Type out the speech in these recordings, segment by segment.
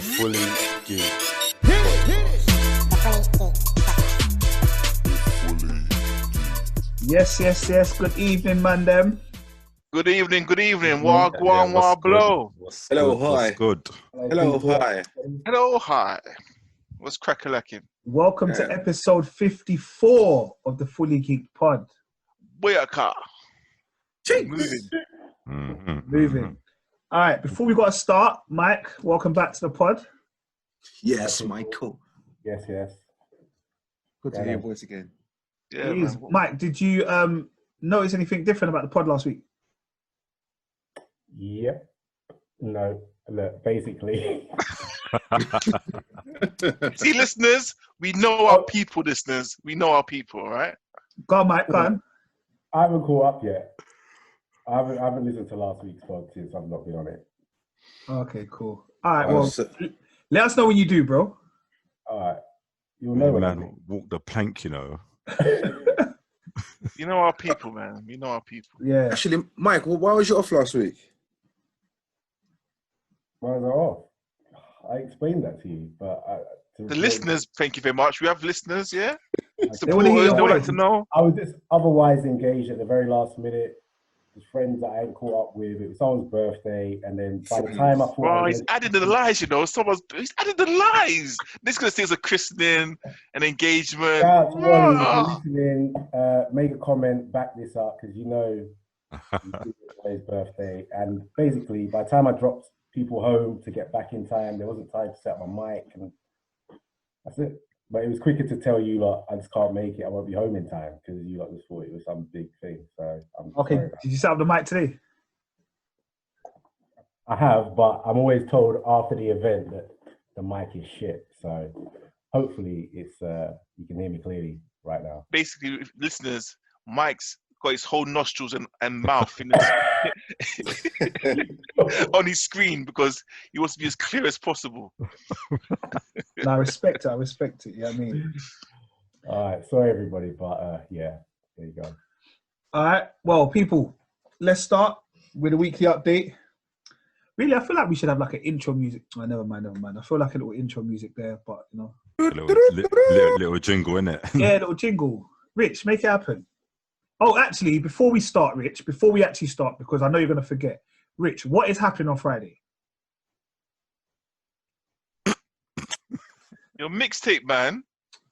The fully geeked. Yes. Good evening, man. Them. Good evening. Wagwan, blow. Hello, hi. What's good? Hello, hi. Hello, hi. What's crack-a-lacking? Welcome to episode 54 of the Fully Geeked Pod. Boyaka. Moving. All right, before we got to start, Mike, welcome back to the pod. Yes, Michael. Yes. Good to hear your voice again. Yeah, Please, man. Mike, did you notice anything different about the pod last week? Yep. No, look, basically. See, listeners, we know our people, listeners. We know our people, all right? Go on, Mike, go on. I haven't caught up yet. I haven't listened to last week's pod since I've not been on it. Okay, cool. All right, well, let us know when you do, bro. All right. You'll know when man, walk the plank, you know. You know our people, man. We know our people. Yeah. Actually, Mike, why was you off last week? Why was I off? I explained that to you, but... The listeners, thank you very much. We have listeners, yeah? They want to hear your They would like voice. to know. I was just otherwise engaged at the very last minute. There's friends that I hadn't caught up with. It was someone's birthday, and then by the time I thought... Bro, he's added the lies, you know. He's added the lies. This is going to say it's a christening, an engagement. Shout out to Wally, if you're listening, make a comment, back this up, because you know it's birthday. And basically, by the time I dropped people home to get back in time, there wasn't time to set up my mic, and that's it. But it was quicker to tell you, like, I just can't make it. I won't be home in time because you just thought it was some big thing. So I'm Okay, sorry. did you set up the mic today? I have, but I'm always told after the event that the mic is shit. So hopefully it's you can hear me clearly right now. Basically, listeners, Mike's got his whole nostrils and mouth in on his screen because he wants to be as clear as possible. No, I respect it. You know what I mean? All right, sorry everybody, but yeah, there you go. All right, well, people, let's start with a weekly update. Really, I feel like we should have like an intro music. Oh, never mind. I feel like a little intro music there, but you know. Little jingle, innit? Yeah, little jingle. Rich, make it happen. Oh, actually, before we start, Rich, because I know you're going to forget. Rich, what is happening on Friday? Your mixtape, man.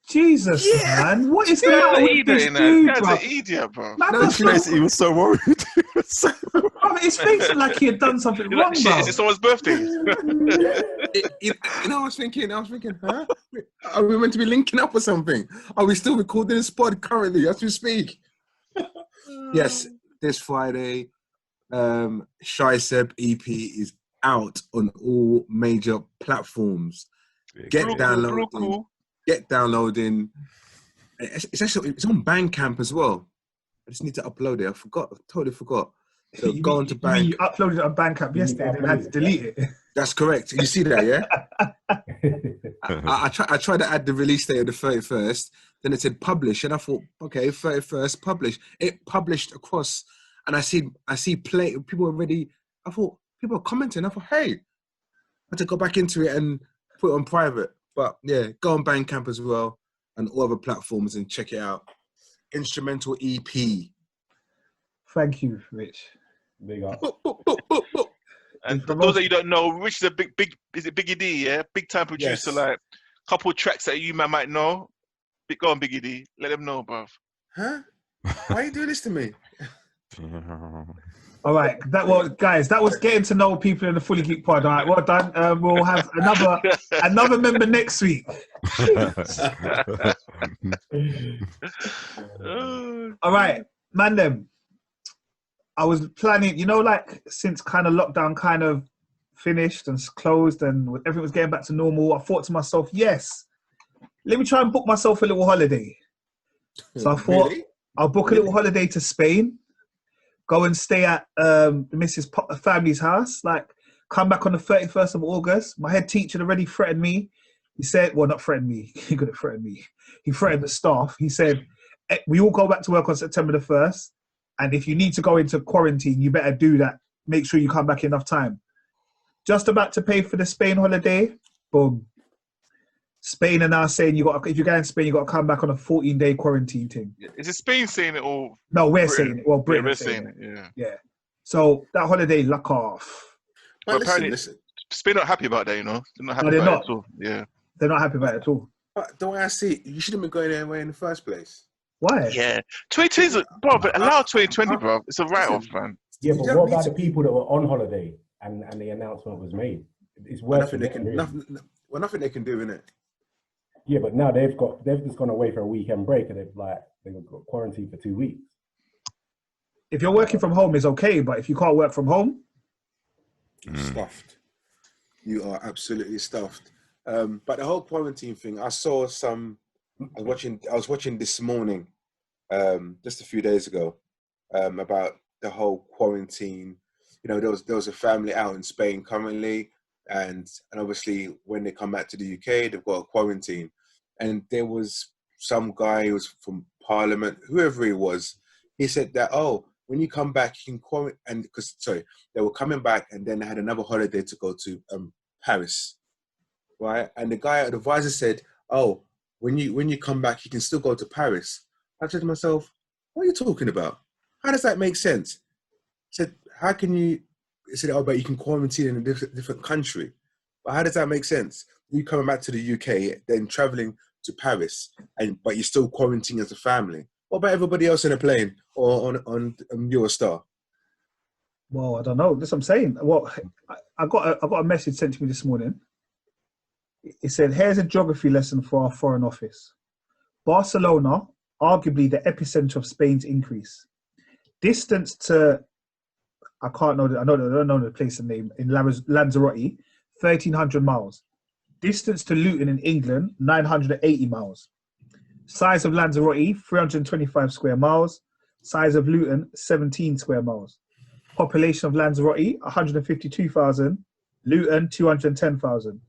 Jesus, man. What is the Guy's matter an with idiot, this you know. dude, Guy's bro? an idiot, bro. He was so worried. Bro, his face looked like he had done something You're wrong, like, shit, bro. is it someone's birthday? You know, I was thinking, huh? Are we meant to be linking up or something? Are we still recording this pod currently as we speak? Yes, this Friday, Shy Seb EP is out on all major platforms. Get downloading. It's actually on Bandcamp as well. I just need to upload it. Totally forgot. So go on to Bandcamp. You uploaded it on Bandcamp yesterday and then had to delete it. That's correct. You see that, yeah? I tried to add the release date of the 31st. Then it said publish, and I thought, okay, 31st, publish. It published across, and I see play. People already. I thought people are commenting. I thought, hey, I had to go back into it and put it on private. But yeah, go on Bandcamp as well and all other platforms and check it out. Instrumental EP. Thank you, Rich. Big up. And for those that you don't know, Rich is a big, is it Biggie D, yeah? Big time producer, Yes. like couple tracks that you might know. Go on, Biggie D. Let them know, bruv. Huh? Why are you doing this to me? All right, that was getting to know people in the Fully Geek Pod. All right, well done. We'll have another member next week. All right, man. Them. I was planning, you know, like since kind of lockdown kind of finished and closed and everything was getting back to normal. I thought to myself, yes, let me try and book myself a little holiday. So I thought I'll book a little holiday to Spain. Go and stay at the Mrs. family's house. Like, come back on the 31st of August. My head teacher already threatened me. He said, well, not threatened me. He couldn't threaten me. He threatened the staff. He said, we all go back to work on September the 1st. And if you need to go into quarantine, you better do that. Make sure you come back enough time. Just about to pay for the Spain holiday. Boom. Spain are now saying if you're going to Spain, you got to come back on a 14-day quarantine thing. Is it Spain saying it or? No, we're Britain? saying it. Well, Britain we're saying saying it. Yeah. Yeah. So that holiday, luck off. But listen, apparently, Spain not happy about that. You know, they're not happy No, they're about not. it at all. Yeah. They're not happy about it at all. But the way I see it, you shouldn't be going anywhere in the first place. Why? Yeah. 2020, bro. But allow 2020, bro. It's a write-off, man. Yeah, You but don't what need about to- the people that were on holiday and the announcement was made? It's worse. Nothing they can. Nothing they can do, innit? Yeah, but now they've just gone away for a weekend break and they've got quarantined for 2 weeks. If you're working from home, it's okay, but if you can't work from home, Stuffed. You are absolutely stuffed. But the whole quarantine thing, I saw some. I was watching this morning, just a few days ago, about the whole quarantine. You know, there was a family out in Spain currently, and obviously when they come back to the UK, they've got a quarantine. And there was some guy who was from Parliament, whoever he was. He said that, when you come back, you can quarantine. And they were coming back, and then they had another holiday to go to Paris, right? And the advisor said, when you come back, you can still go to Paris. I said to myself, what are you talking about? How does that make sense? I said, how can you? He said, but you can quarantine in a different country. But how does that make sense? You coming back to the UK, then traveling to Paris, but you're still quarantining as a family. What about everybody else in a plane or on Eurostar? well, I don't know. That's what I'm saying. Well, I got a message sent to me this morning. It said, here's a geography lesson for our Foreign Office. Barcelona, arguably the epicenter of Spain's increase. Distance to, I don't know the place and name, in Lanzarote, 1,300 miles. Distance to Luton in England, 980 miles. Size of Lanzarote, 325 square miles. Size of Luton, 17 square miles. Population of Lanzarote, 152,000. Luton, 210,000.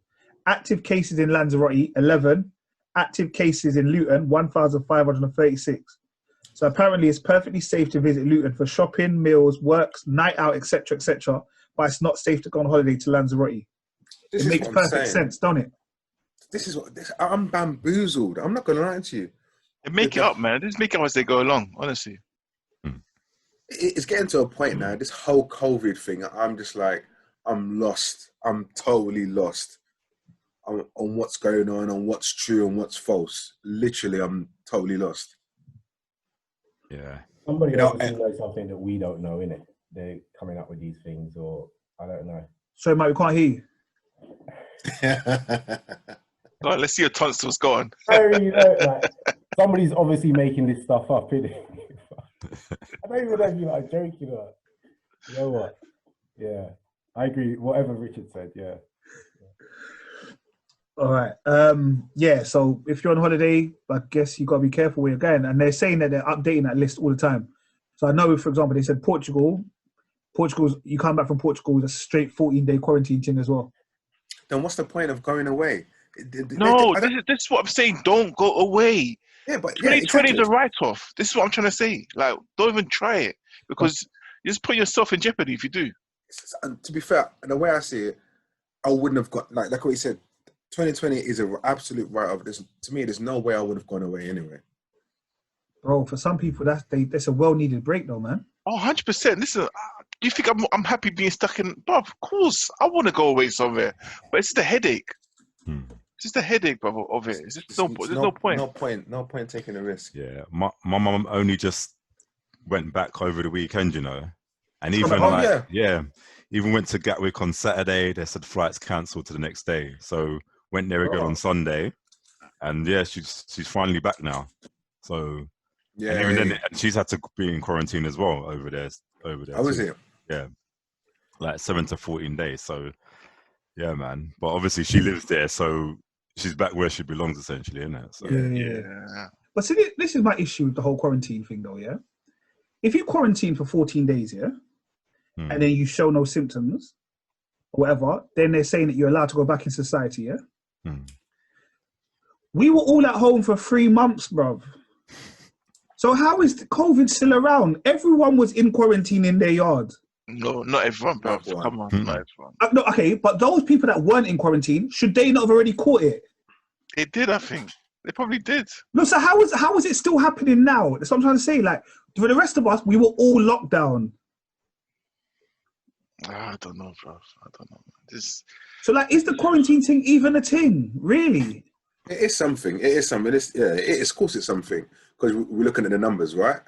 Active cases in Lanzarote, 11. Active cases in Luton, 1,536. So apparently it's perfectly safe to visit Luton for shopping, meals, works, night out, etc., etc. But it's not safe to go on holiday to Lanzarote. It makes perfect sense, don't it? I'm bamboozled. I'm not going to lie to you. They make it up, man. They just make it up as they go along, honestly. It's getting to a point now, this whole COVID thing, I'm just like, I'm lost. I'm totally lost on what's going on what's true and what's false. Literally, I'm totally lost. Yeah. Somebody obviously knows something that we don't know, innit? They're coming up with these things, or I don't know. Sorry, mate, we can't hear you. Go on, let's see your tonsils. Go on. Somebody's obviously making this stuff up, innit? I don't even know if you're like joking or you know what? Yeah, I agree. Whatever Richard said, yeah. All right. Yeah, so if you're on holiday, I guess you got to be careful where you're going. And they're saying that they're updating that list all the time. So I know, for example, they said Portugal's, you come back from Portugal with a straight 14-day quarantine thing as well. Then what's the point of going away? No, this is what I'm saying. Don't go away. Yeah, but 2020 is a write-off. This is what I'm trying to say. Like, don't even try it because you just put yourself in jeopardy if you do. To be fair, the way I see it, I wouldn't have got like what you said. 2020 is an absolute write-off. To me, there's no way I would have gone away anyway. Bro, for some people, that's a well-needed break, though, man. Oh, 100%. Listen, do you think I'm happy being stuck in? Bro, of course, I want to go away somewhere, but it's just a headache. It's just a headache, bro, of it. There's no point. No point taking a risk. Yeah, my mum only just went back over the weekend, you know, and even even went to Gatwick on Saturday. They said flights cancelled to the next day, so went there again on Sunday, and yeah, she's finally back now. So then she's had to be in quarantine as well over there. How was it? Yeah, like 7 to 14 days. So yeah, man. But obviously she lives there, so she's back where she belongs, essentially, isn't it? So, yeah. But see, this is my issue with the whole quarantine thing, though. Yeah, if you quarantine for 14 days, and then you show no symptoms or whatever, then they're saying that you're allowed to go back in society. Yeah. We were all at home for 3 months, bruv. So how is COVID still around? Everyone was in quarantine in their yard. No, not everyone, bro. Not one. Come on, not everyone. No, okay, but those people that weren't in quarantine, should they not have already caught it? They did, I think. They probably did. No, so how is it still happening now? That's what I'm trying to say. Like, for the rest of us, we were all locked down. I don't know, bro. I don't know. So, like, is the quarantine thing even a thing? Really? It is something. It is something. It is, of course, it's something because we're looking at the numbers, right?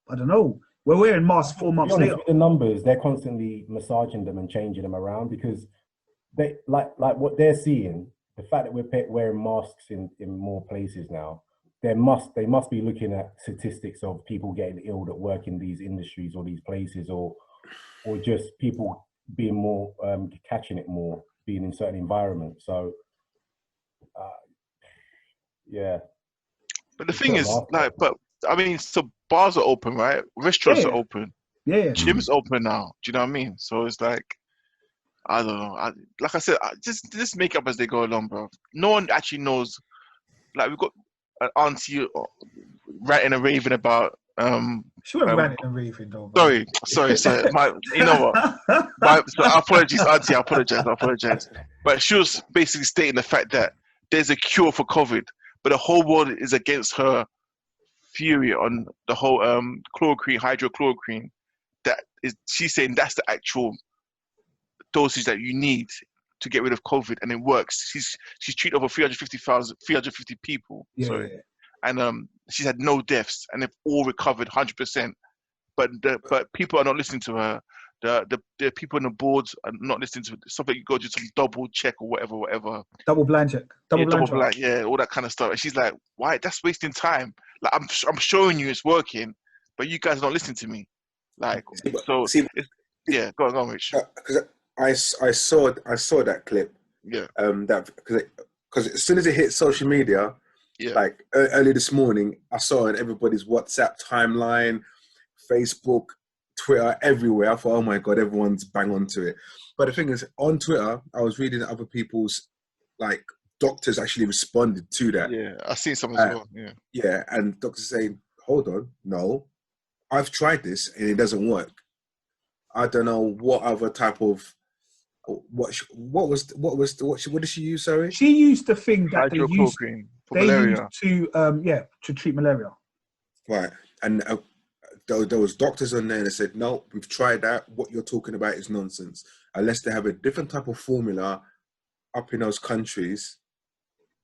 I don't know. We're wearing masks 4 months later. With the numbers, they're constantly massaging them and changing them around because they like what they're seeing. The fact that we're wearing masks in more places now, they must be looking at statistics of people getting ill that work in these industries or these places, or just people being more catching it more, being in certain environments. So, yeah. But the thing is, like, but I mean, so bars are open, right? Restaurants are open. Yeah. Gym's open now. Do you know what I mean? So it's like, I don't know. Like I said, just make up as they go along, bro. No one actually knows. Like, we've got an auntie ranting and raving about. She wasn't ranting and raving, though. Man. Sorry. You know what? So apologies, auntie. I apologize. But she was basically stating the fact that there's a cure for COVID, but the whole world is against her fury on the whole chloroquine, hydrochloroquine. She's saying that's the actual dosage that you need to get rid of COVID, and it works. She's treated over 350 people. Yeah. And she's had no deaths, and they've all recovered 100%. But people are not listening to her. The people on the boards are not listening to something. You go do some double check or whatever. Double blind check. Double blind. Yeah, all that kind of stuff. And she's like, "Why? That's wasting time. Like, I'm showing you it's working, but you guys are not listening to me." Like, go on, Rich. Because I saw that clip. Yeah. Because as soon as it hit social media, like early this morning, I saw it in everybody's WhatsApp timeline, Facebook, Twitter, everywhere. I thought, oh my God, everyone's bang onto it. But the thing is, on Twitter, I was reading other people's, like, doctors actually responded to that. Yeah, I've seen some as well. Yeah. Yeah, and doctors saying, hold on, no, I've tried this and it doesn't work. I don't know what other type of what did she use? Sorry, she used the thing that they used to treat malaria. Right, and there was doctors on there that said, no, we've tried that. What you're talking about is nonsense. Unless they have a different type of formula up in those countries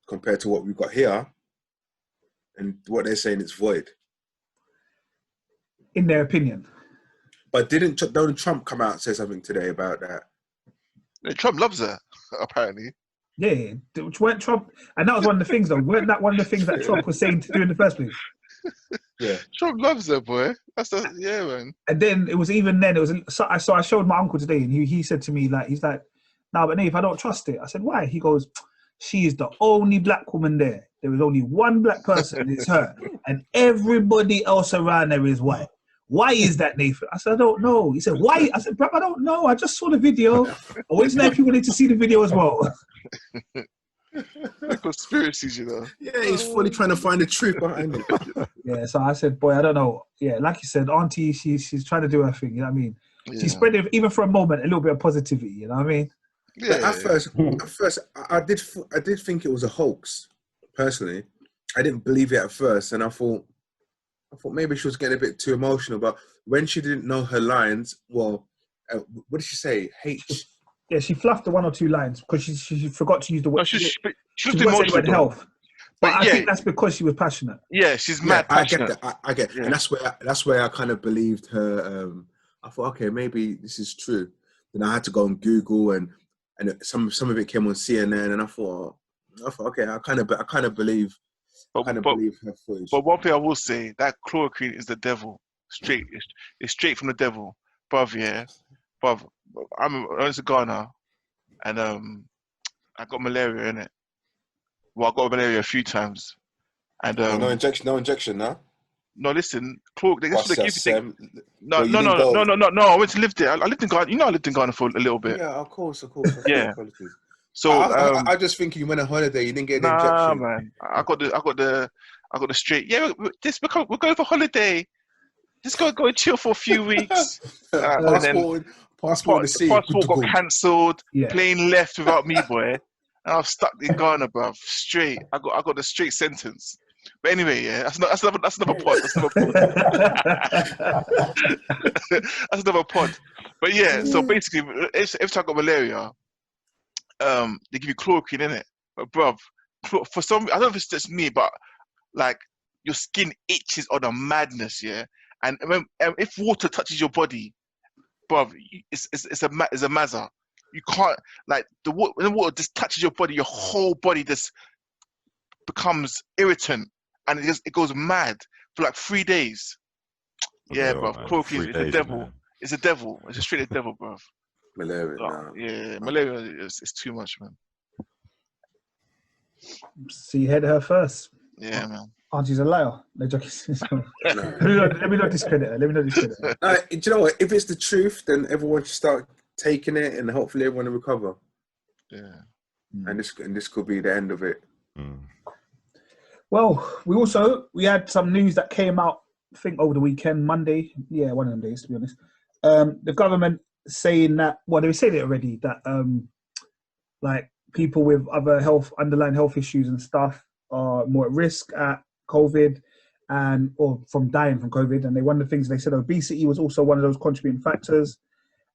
compared to what we've got here, and what they're saying is void. In their opinion. But didn't Donald Trump come out and say something today about that? Trump loves her, apparently. Yeah, which weren't Trump, and that was one of the things, though. Weren't that one of the things that Trump was saying to do in the first place? Yeah, Trump loves her, boy. Yeah, man. And then it was even then. It was so I showed my uncle today, and he said to me, like, he's like, "No, but Nate, I don't trust it." I said, "Why?" He goes, "She is the only black woman there. There is only one black person, and it's her, and everybody else around there is white. Why is that, Nathan?" I said, "I don't know." He said, "Why?" I said, "Bro, I don't know. I just saw the video. I wanted to know if you wanted to see the video as well." The conspiracies, you know. Yeah, he's fully trying to find the truth behind it. Yeah, so I said, "Boy, I don't know." Yeah, like you said, Auntie, she's trying to do her thing. You know what I mean? Yeah. She spread it, even for a moment, a little bit of positivity. You know what I mean? Yeah. At first, I did think it was a hoax. Personally, I didn't believe it at first, and I thought maybe she was getting a bit too emotional. But when she didn't know her lines, what did she say? Yeah, she fluffed the one or two lines because she forgot to use the word. No, she was emotional. Health. But I think that's because she was passionate. Yeah, she's mad passionate. I get that. And that's where I kind of believed her. I thought, okay, maybe this is true. Then I had to go on Google and some of it came on CNN, and I thought, okay, I kind of believe. Believe her footage. But one thing I will say, that chloroquine is the devil. Straight, it's straight from the devil, bruv. Yeah, bruv. I went to Ghana, and I got malaria in it. Well, I got malaria a few times, and no injection, no. No, listen, chloroquine. That's what they give you. No. I went to live there. I lived in Ghana. You know, I lived in Ghana for a little bit. Yeah, of course. Yeah. So I just think you went on holiday. You didn't get the injection. Man. I got the straight. Yeah, we're going for holiday. Just go chill for a few weeks. And then passport got cancelled. Yeah. Plane left without me, boy. And I was stuck in Ghana, bruv. Straight. I got the straight sentence. But anyway, yeah, that's another pod. That's another pod. That's another pod. But yeah, so basically, if I got malaria, they give you chloroquine in it. But bruv, for some, I don't know if it's just me, but like your skin itches on a madness, yeah. And if water touches your body, bruv, it's a mazza. You can't, like, when the water just touches your body, your whole body just becomes irritant, and it goes mad for like 3 days. Yeah, bruv, chloroquine is the devil. Man. It's a devil. It's just straight the devil, bruv. Malaria, yeah, malaria is too much, man. So you heard her first. Yeah, man. Auntie's a liar. No joking. Let me not discredit her. Do you know what? If it's the truth, then everyone should start taking it, and hopefully everyone will recover. Yeah. And this could be the end of it. Well, we had some news that came out, I think over the weekend, Monday. Yeah, one of them days, to be honest. The government saying that, well, they said it already, that like people with other underlying health issues and stuff are more at risk at COVID or from dying from COVID. And one of the things they said, obesity was also one of those contributing factors.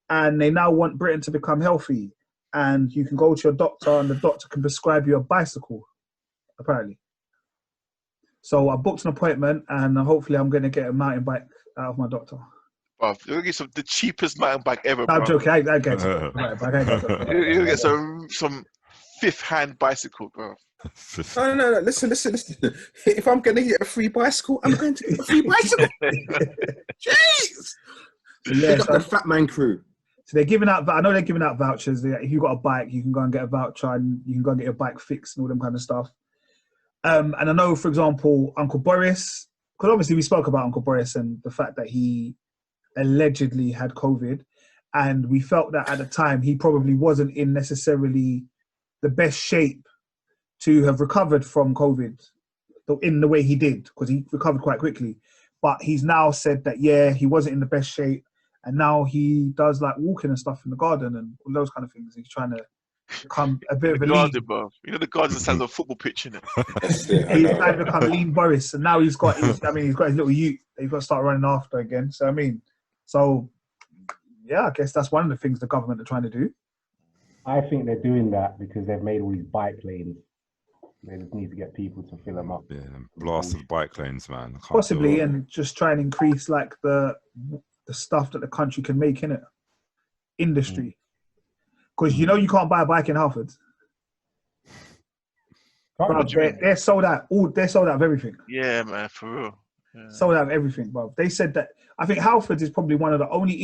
And they now want Britain to become healthy. And you can go to your doctor and the doctor can prescribe you a bicycle, apparently. So I booked an appointment and hopefully I'm going to get a mountain bike out of my doctor. Bruv, you're going to get the cheapest mountain bike ever, bro. I'm joking, I get it. You're going to get some fifth-hand bicycle, bro. No. Listen. If I'm going to get a free bicycle, I'm going to get a free bicycle. Jeez. Yeah, the Fat Man crew. So they're giving out. I know they're giving out vouchers. If you got a bike, you can go and get a voucher, and you can go and get your bike fixed and all them kind of stuff. And I know, for example, Uncle Boris, because obviously we spoke about Uncle Boris and the fact that he allegedly had COVID, and we felt that at the time he probably wasn't in necessarily the best shape to have recovered from COVID in the way he did, because he recovered quite quickly. But he's now said that, yeah, he wasn't in the best shape, and now he does like walking and stuff in the garden and all those kind of things. He's trying to become a bit of a garden, bro. You know the garden has a football pitch in it. He's trying to become Lean Boris, and now he's got his little youth that he's got to start running after again. So yeah, I guess that's one of the things the government are trying to do. I think they're doing that because they've made all these bike lanes. They just need to get people to fill them up. Yeah, blasted bike lanes, man. Possibly, and just try and increase like the stuff that the country can make in it. Industry. Because you know you can't buy a bike in Halford. Bro, they're sold out. They're sold out of everything. Yeah, man, for real. Yeah. Sold out of everything, bro. They said that. I think Halford is probably one of the only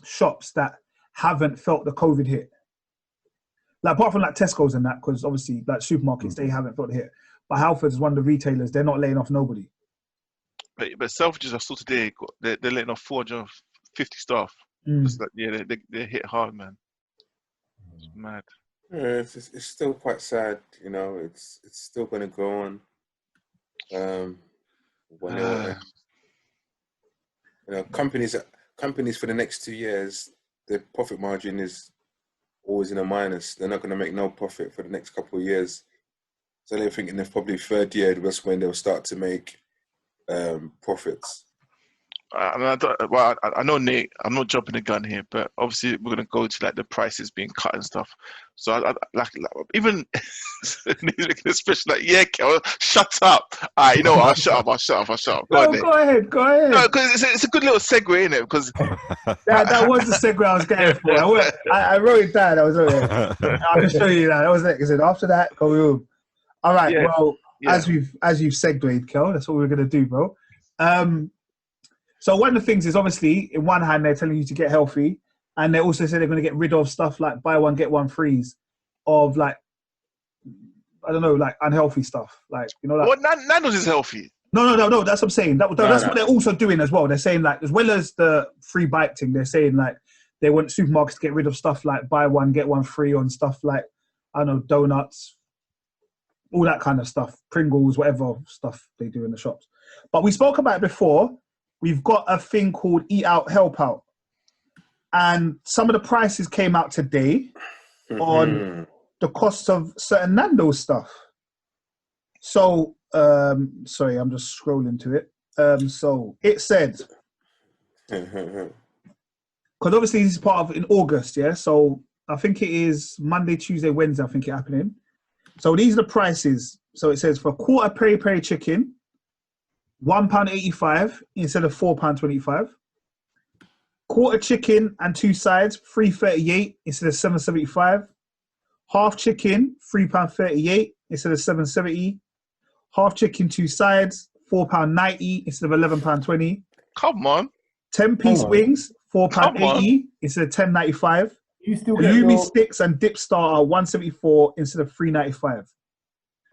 shops that haven't felt the COVID hit. Like apart from like Tesco's and that, because obviously like supermarkets they haven't felt the hit. But Halford is one of the retailers. They're not laying off nobody. But Selfridges, I saw today, they're letting off 450 staff. Like, yeah, they hit hard, man. It's mad. Yeah, it's still quite sad, you know. It's still going to go on. You know, companies for the next 2 years, their profit margin is always in a minus. They're not going to make no profit for the next couple of years. So they're thinking they're probably third year, that's when they'll start to make profits. I know, Nate, I'm not jumping the gun here, but obviously we're going to go to like the prices being cut and stuff. So I like even especially like, yeah, Kel, shut up. All right, you know what? I'll shut up. Go ahead. No, because it's a good little segue, isn't it? Because that was the segue I was going for. I wrote it down. I can show you that. That was it. Because after that, go home. All right. Yeah. Well, as you've segued, Kel, that's what we're going to do, bro. So one of the things is obviously, in one hand, they're telling you to get healthy, and they also say they're going to get rid of stuff like buy one, get one frees of like, I don't know, like unhealthy stuff. Like, you know, like... Well, Nando's is healthy. No, that's what I'm saying. That's what they're also doing as well. They're saying like, as well as the free bike thing, they're saying like, they want supermarkets to get rid of stuff like buy one, get one free on stuff like, I don't know, donuts, all that kind of stuff, Pringles, whatever stuff they do in the shops. But we spoke about it before. We've got a thing called Eat Out, Help Out. And some of the prices came out today on the cost of certain Nando's stuff. So, sorry, I'm just scrolling to it. So it said, because obviously this is part of in August, yeah? So I think it is Monday, Tuesday, Wednesday, I think it's happening. So these are the prices. So it says for a quarter peri-peri chicken, £1.85 instead of £4.25. Quarter chicken and 2 sides, $3.38 instead of $7.75. Half chicken, £3.38 instead of $7.70. Half chicken, 2 sides, £4.90 instead of £11.20. Come on. 10-piece wings, £4.80 instead of $10.95. You still get Halloumi sticks and dip starter, $1.74 instead of $3.95.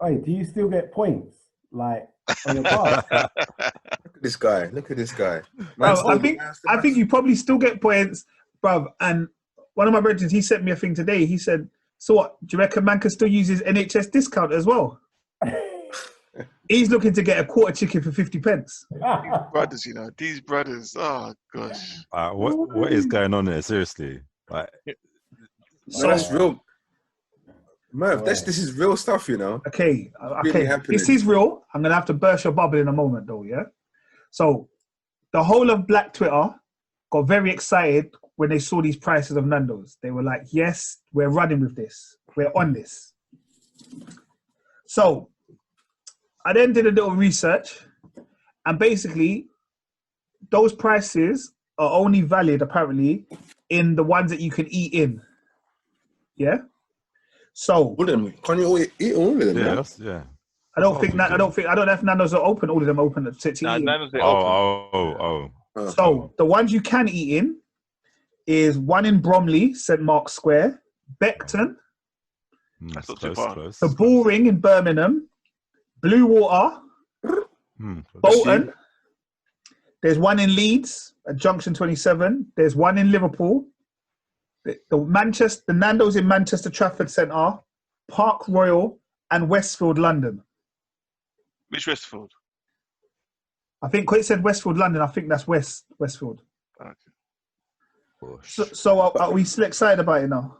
Hey, do you still get points like on your card? Look at this guy. Look at this guy. Bro, I think you probably still get points, bro. And one of my brothers, he sent me a thing today. He said, "So what? Do you reckon man can still use his NHS discount as well?" He's looking to get a quarter chicken for 50 pence. Brothers, you know, these brothers. Oh gosh. What is going on there? Seriously, like. So that's real, Merv. This is real stuff, you know. Okay, Really this is real. I'm gonna have to burst your bubble in a moment, though. Yeah. So, the whole of Black Twitter got very excited when they saw these prices of Nando's. They were like, "Yes, we're running with this. We're on this." So, I then did a little research, and basically, those prices are only valid apparently in the ones that you can eat in. Yeah. So can you eat all of them? Yeah. I don't know if Nando's are open. All of them open to eat. Nando's are open. So the ones you can eat in is one in Bromley, St Mark's Square, Beckton, that's not too far. the Bullring in Birmingham, Blue Water, Bolton. There's one in Leeds at Junction 27. There's one in Liverpool. The Nando's in Manchester Trafford Centre, Park Royal, and Westfield, London. Which Westfield? I think it said Westfield, London. I think that's Westfield. Okay. So are we still excited about it now?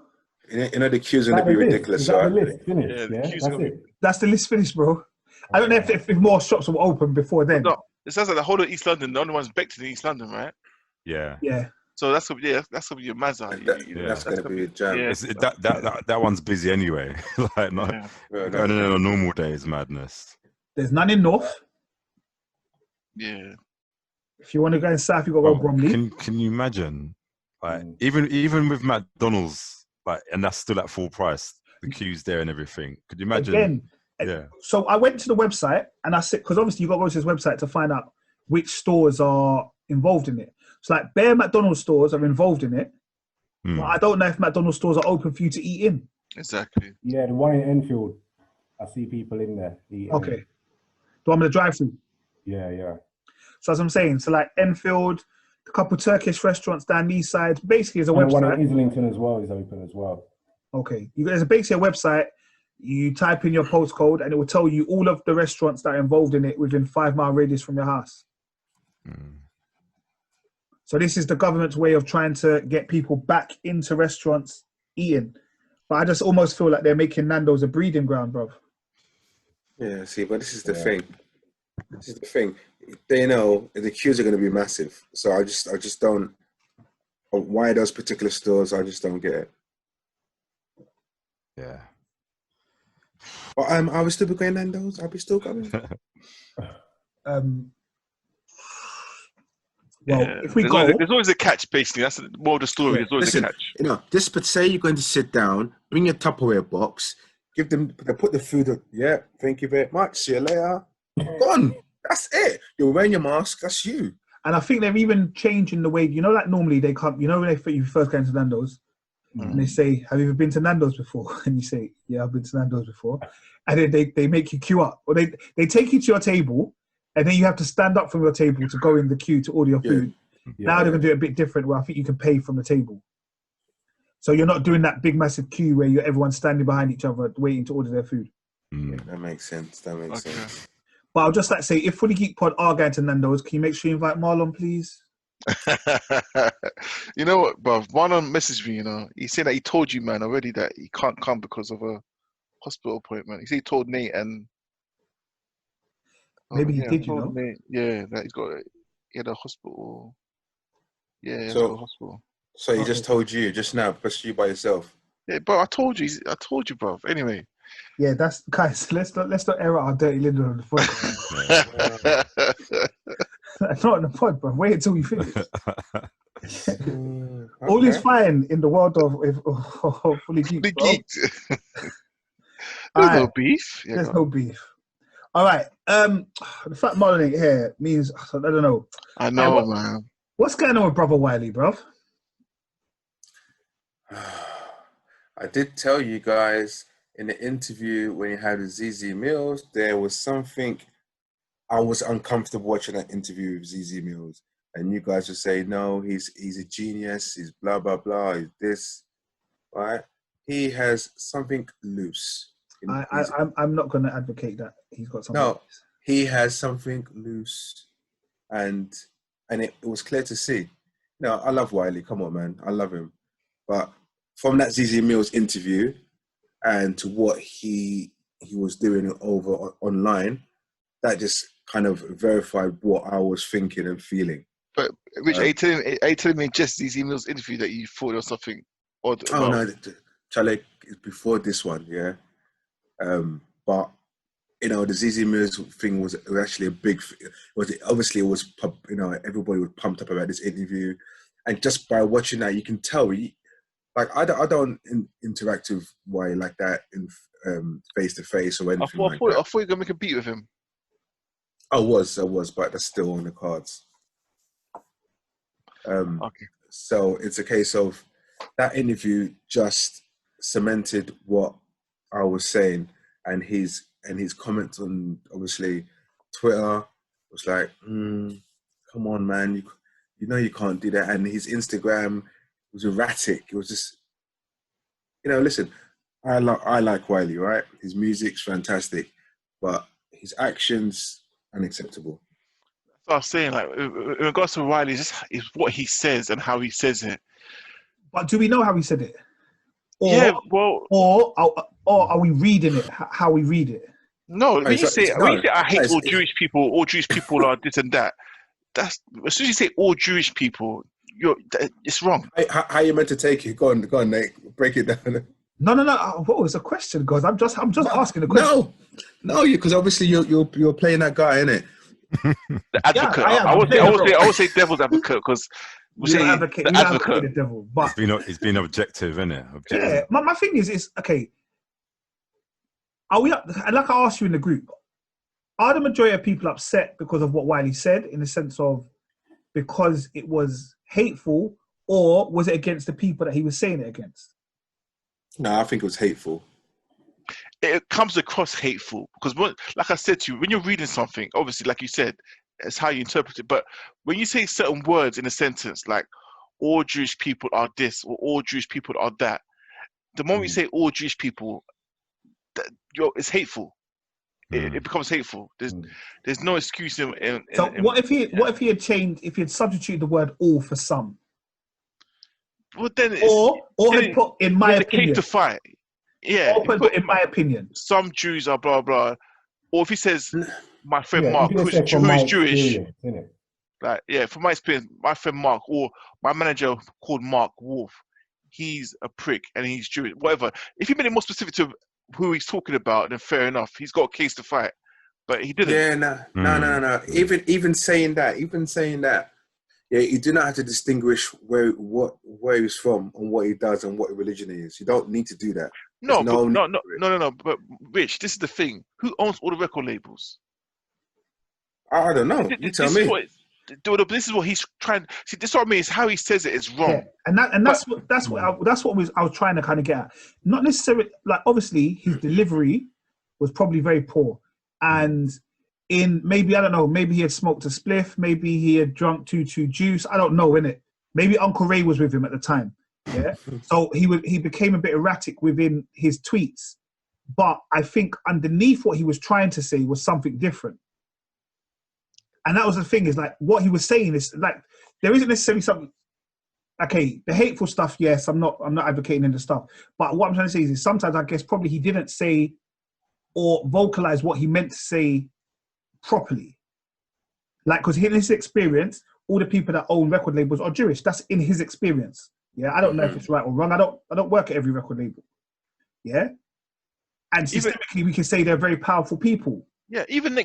You know the queue's going to be ridiculous. Is that the list finished? Yeah, That's it. That's the list finished, bro. I don't know if more shops will open before then. No, it sounds like the whole of East London. The only one's Beckton in East London, right? Yeah. Yeah. So that's gonna be your Mazza. That's going to be a jam. Yeah. That one's busy anyway. Like going in on a normal day is madness. There's none in North. Yeah. If you want to go in South, you got to go Bromley. Can you imagine? Like even with McDonald's, like, and that's still at full price. The queues there and everything. Could you imagine? Again, yeah. So I went to the website and I said, because obviously you got to go to this website to find out which stores are involved in it. So like bare McDonald's stores are involved in it, but I don't know if McDonald's stores are open for you to eat in. Exactly. Yeah, the one in Enfield, I see people in there eating. Okay. The one with the drive-through. Yeah. So as I'm saying, so like Enfield, a couple Turkish restaurants down these sides, basically is a website. The one in Islington as well is open as well. Okay. There's basically a website. You type in your postcode and it will tell you all of the restaurants that are involved in it within 5-mile radius from your house. So this is the government's way of trying to get people back into restaurants eating. But I just almost feel like they're making Nando's a breeding ground, bro. Yeah, see, but this is the thing. This is the thing. They know the queues are going to be massive. So I just don't. Why those particular stores? I just don't get it. Yeah. But I will still be going Nando's. I'll be still going. Well, if we there's always a catch. Basically, that's more of the story. There's always a catch. You know, but say you're going to sit down, bring your Tupperware box, give them, they put the food up. Yeah, thank you very much. See you later. Gone. That's it. You're wearing your mask. That's you. And I think they're even changing the way. You know, like normally they come. You know, when you first go into Nando's, and they say, "Have you ever been to Nando's before?" And you say, "Yeah, I've been to Nando's before." And then they make you queue up, or they take you to your table. And then you have to stand up from your table to go in the queue to order your food. Yeah. Now they're going to do it a bit different where I think you can pay from the table. So you're not doing that big, massive queue where everyone's standing behind each other waiting to order their food. Yeah, that makes sense. That makes sense. But I'll just like to say, if Fully Geek Pod are going to Nando's, can you make sure you invite Marlon, please? You know what, bruv? Marlon messaged me, you know. He said that he told you, man, already that he can't come because of a hospital appointment. He said he told Nate and... Maybe he did, you know? Nate, yeah, that he had a hospital. Yeah, he had to go to hospital. So he just told you just now, because you by yourself. Yeah, bro, I told you, bruv. Anyway. Yeah, that's guys. Let's not air out our dirty Linda on the pod. Not on the pod, bro. Wait until we finish. All is fine in the world of Fully Geeked. There's no beef. Yeah, there's no beef. All right. The fact Marlon ain't here means I don't know. I know, man. What's going on with Brother Wiley, bruv? I did tell you guys in the interview when you had ZZ Mills, there was something I was uncomfortable watching that interview with ZZ Mills, and you guys would say, "No, he's a genius. He's blah blah blah. He's this, right? He has something loose." I'm not going to advocate that he's got something. No, he has something loose, and it was clear to see. No, I love Wiley. Come on, man, I love him, but from that ZZ Mills interview and to what he was doing over online, that just kind of verified what I was thinking and feeling. But Rich, are you telling me just ZZ Mills interview that you thought or something odd about? Oh no, Charlie, before this one, yeah. But you know, the ZZ Mills thing was actually a big. Obviously it was, you know, everybody was pumped up about this interview, and just by watching that, you can tell. Like I don't interact with Wiley like that in face to face or anything. I thought you were gonna make a beat with him. I was, but that's still on the cards. Okay. So it's a case of that interview just cemented what I was saying, and his comments on obviously Twitter was like, "Come on, man, you know you can't do that." And his Instagram was erratic. It was just, you know, listen, I like Wiley, right? His music's fantastic, but his actions unacceptable. That's what I was saying. Like in regards to Wiley, it's what he says and how he says it. But do we know how he said it? Or are we reading it? How we read it? No, when you say I hate all Jewish people are this and that. That's as soon as you say all Jewish people, it's wrong. How you meant to take it? Go on, Nate. Break it down. No. What was the question, guys? I'm just asking the question. No, because obviously you're playing that guy, innit? The advocate. Yeah, I would say devil's advocate because the advocate. The devil, but it's been objective, isn't it? Yeah. My thing is okay. Are we? And like I asked you in the group, are the majority of people upset because of what Wiley said, in the sense of because it was hateful, or was it against the people that he was saying it against? No, I think it was hateful. It comes across hateful because, like I said to you, when you're reading something, obviously, like you said, it's how you interpret it. But when you say certain words in a sentence, like all Jewish people are this or all Jewish people are that, the moment you say all Jewish people, it's hateful. It becomes hateful. There's no excuse in what if he had changed? If he had substituted the word "all" for "some"? Well, then or had put in my opinion to fight. Yeah, or put in my opinion. Some Jews are blah blah. Or if he says, "My friend Mark, who is Jewish," like from my experience, my friend Mark or my manager called Mark Wolf, he's a prick and he's Jewish. Whatever. If he made it more specific to who he's talking about, then fair enough. He's got a case to fight, but he didn't. Yeah, no. Even saying that, yeah, you do not have to distinguish where he's from and what he does and what religion he is. You don't need to do that. No. But Rich, this is the thing. Who owns all the record labels? I don't know. You tell me. This is what he's trying. See, this is what I mean. Is how he says it is wrong. Yeah. And that's what I was trying to kind of get at. Not necessarily, like, obviously his delivery was probably very poor, and maybe he had smoked a spliff, maybe he had drunk too juice. I don't know, innit? Maybe Uncle Ray was with him at the time. Yeah. So he became a bit erratic within his tweets. But I think underneath what he was trying to say was something different. And that was the thing, is like what he was saying is like, there isn't necessarily something, okay, the hateful stuff, yes, I'm not advocating the stuff. But what I'm trying to say is sometimes I guess probably he didn't say or vocalize what he meant to say properly. Like, because in his experience, all the people that own record labels are Jewish. That's in his experience. Yeah, I don't know if it's right or wrong. I don't work at every record label. Yeah, and systemically, we can say they're very powerful people. Yeah, even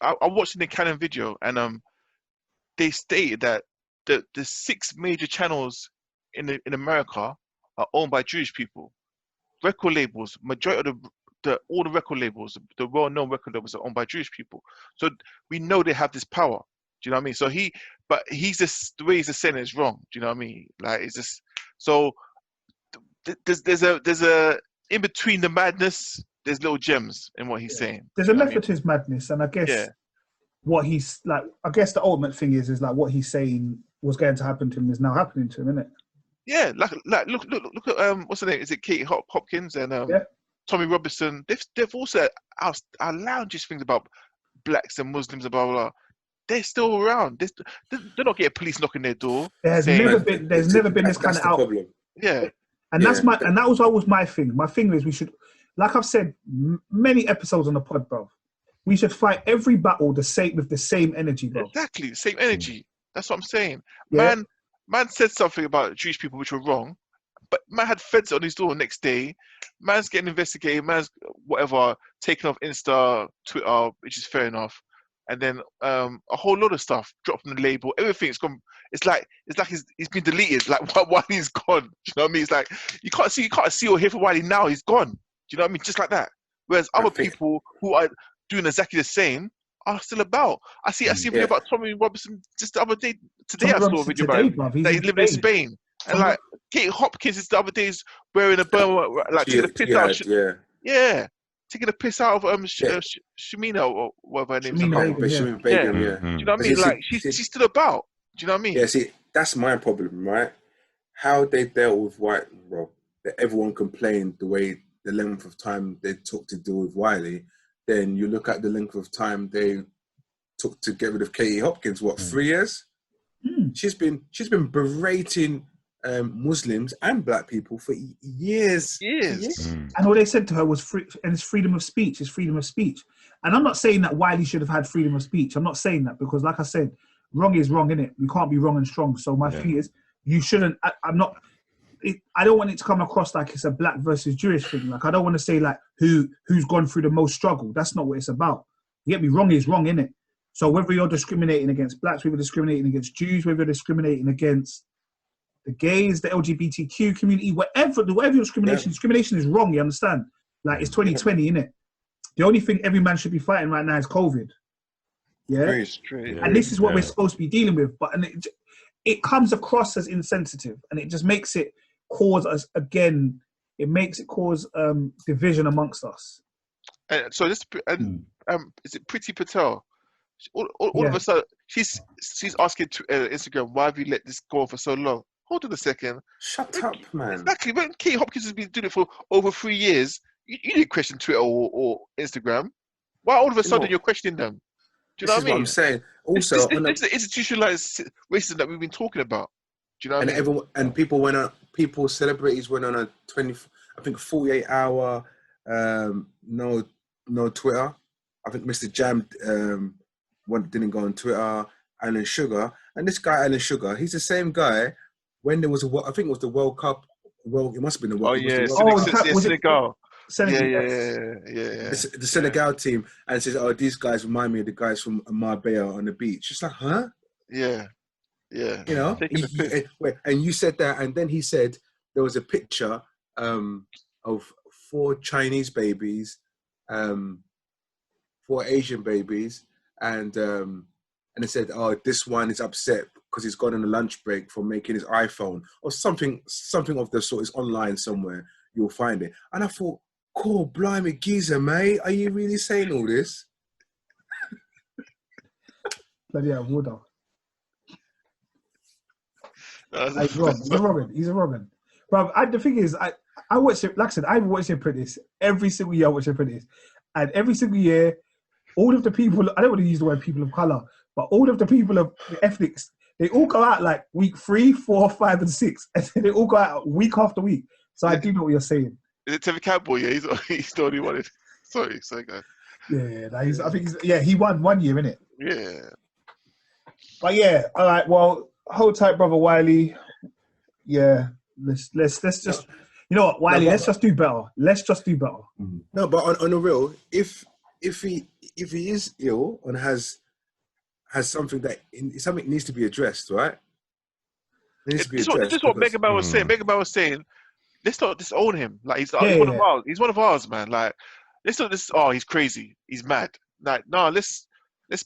I watched the Cannon video, and they stated that the 6 major channels in America are owned by Jewish people. Record labels, majority of all the record labels, the well-known record labels are owned by Jewish people. So we know they have this power. Do you know what I mean? So he's just, the way he's just saying it is wrong. Do you know what I mean? Like, it's just, so there's a in between the madness, there's little gems in what he's saying. There's a method to his madness, and I guess what he's like, I guess the ultimate thing is like what he's saying was going to happen to him is now happening to him, isn't it? Yeah, like look at what's the name? Is it Katie Hopkins and Tommy Robinson? They've also outlandish things about blacks and Muslims and blah blah blah. They're still around. They're not getting police knocking their door. There's never been this kind of problem. Yeah, and that was always my thing. My thing is we should, like I've said many episodes on the pod, bro. We should fight every battle with the same energy, bro. Exactly, the same energy. That's what I'm saying. Yeah. Man said something about Jewish people which were wrong, but man had feds on his door the next day. Man's getting investigated. Man's whatever taken off Insta, Twitter, which is fair enough. And then a whole lot of stuff dropped from the label. Everything's gone. It's like he's been deleted. Like Wiley's gone. Do you know what I mean? It's like you can't see or hear from Wiley now. He's gone. Do you know what I mean? Just like that. Whereas other people who are doing exactly the same are still about. I see a video about Tommy Robinson just the other day. Today I saw a video about him that he's living in Spain. And like Katie Hopkins is the other days wearing a Burma, like taking a piss out. Yeah, taking a piss out of Shamina or whatever her name is. Shamina Begum, Do you know what I mean? Like she's still about. Do you know what I mean? Yeah, see, that's my problem, right? How they dealt with White, bro. That everyone complained the way, the length of time they took to deal with Wiley. Then you look at the length of time they took to get rid of Katie Hopkins. What, 3 years? She's been berating Muslims and black people for years. And all they said to her was it's freedom of speech. It's freedom of speech. And I'm not saying that Wiley should have had freedom of speech. I'm not saying that because, like I said, wrong is wrong, innit? You can't be wrong and strong. So my thing is, you shouldn't. I don't want it to come across like it's a black versus Jewish thing. Like I don't want to say like who's gone through the most struggle. That's not what it's about. You get me? Wrong is wrong, innit? So whether you're discriminating against blacks, whether you're discriminating against Jews, whether you're discriminating against the gays, the LGBTQ community, whatever your discrimination, discrimination is wrong. You understand? Like it's 2020, innit? The only thing every man should be fighting right now is COVID. Yeah, very straight. And this is what we're supposed to be dealing with, but it comes across as insensitive, and it just makes it cause us again. It makes it cause division amongst us. So this is it Priti Patel? All of a sudden, she's asking Instagram, why have you let this go on for so long? Hold on a second. Shut up, man. Exactly. When Katie Hopkins has been doing it for over 3 years, you didn't question Twitter or Instagram. Why all of a sudden you're questioning them? Do you know what I mean? What I'm saying. Also, it's the institutionalized racism that we've been talking about. Do you know what I mean? And celebrities went on a 48-hour no Twitter. I think Mr. Jam didn't go on Twitter. Alan Sugar, and this guy Alan Sugar, he's the same guy. When there was I think it was the World Cup. Well, it must have been the World Cup. Senegal. The Senegal team, and it says, "Oh, these guys remind me of the guys from Marbella on the beach." It's like, huh? Yeah. You know, and you said that, and then he said there was a picture of 4 Chinese babies, 4 Asian babies, and it said, "Oh, this one is upset because he's gone on a lunch break from making his iPhone or something of the sort. It's online somewhere. You'll find it." And I thought, "Cool, blimey, geezer, mate, are you really saying all this?" Bloody hell, Woodall. He's a Robin. Bro, the thing is, I watch it. Like I said, I watch The Apprentice every single year. I watch The Apprentice, and every single year, all of the people. I don't want to use the word people of color, but all of the people of the ethnics, they all go out like week 3, 4, 5, and 6, and then they all go out week after week. So I do know what you're saying. Is it Tevin Campbell? Yeah, he's the only one. Sorry, guys. Yeah, I think he won 1 year, innit? Yeah. But yeah, all right. Well, hold tight, brother Wiley. Yeah, let's just. You know what, Wiley? Let's just do better. Let's just do better. No, but on the real, if he is ill and has something something needs to be addressed, right? It needs to be addressed. This is what Mega Man was saying. Mega Man was saying, let's not disown him. Like he's one of ours. He's one of ours, man. Like let's not this. Oh, he's crazy. He's mad. Like no, let's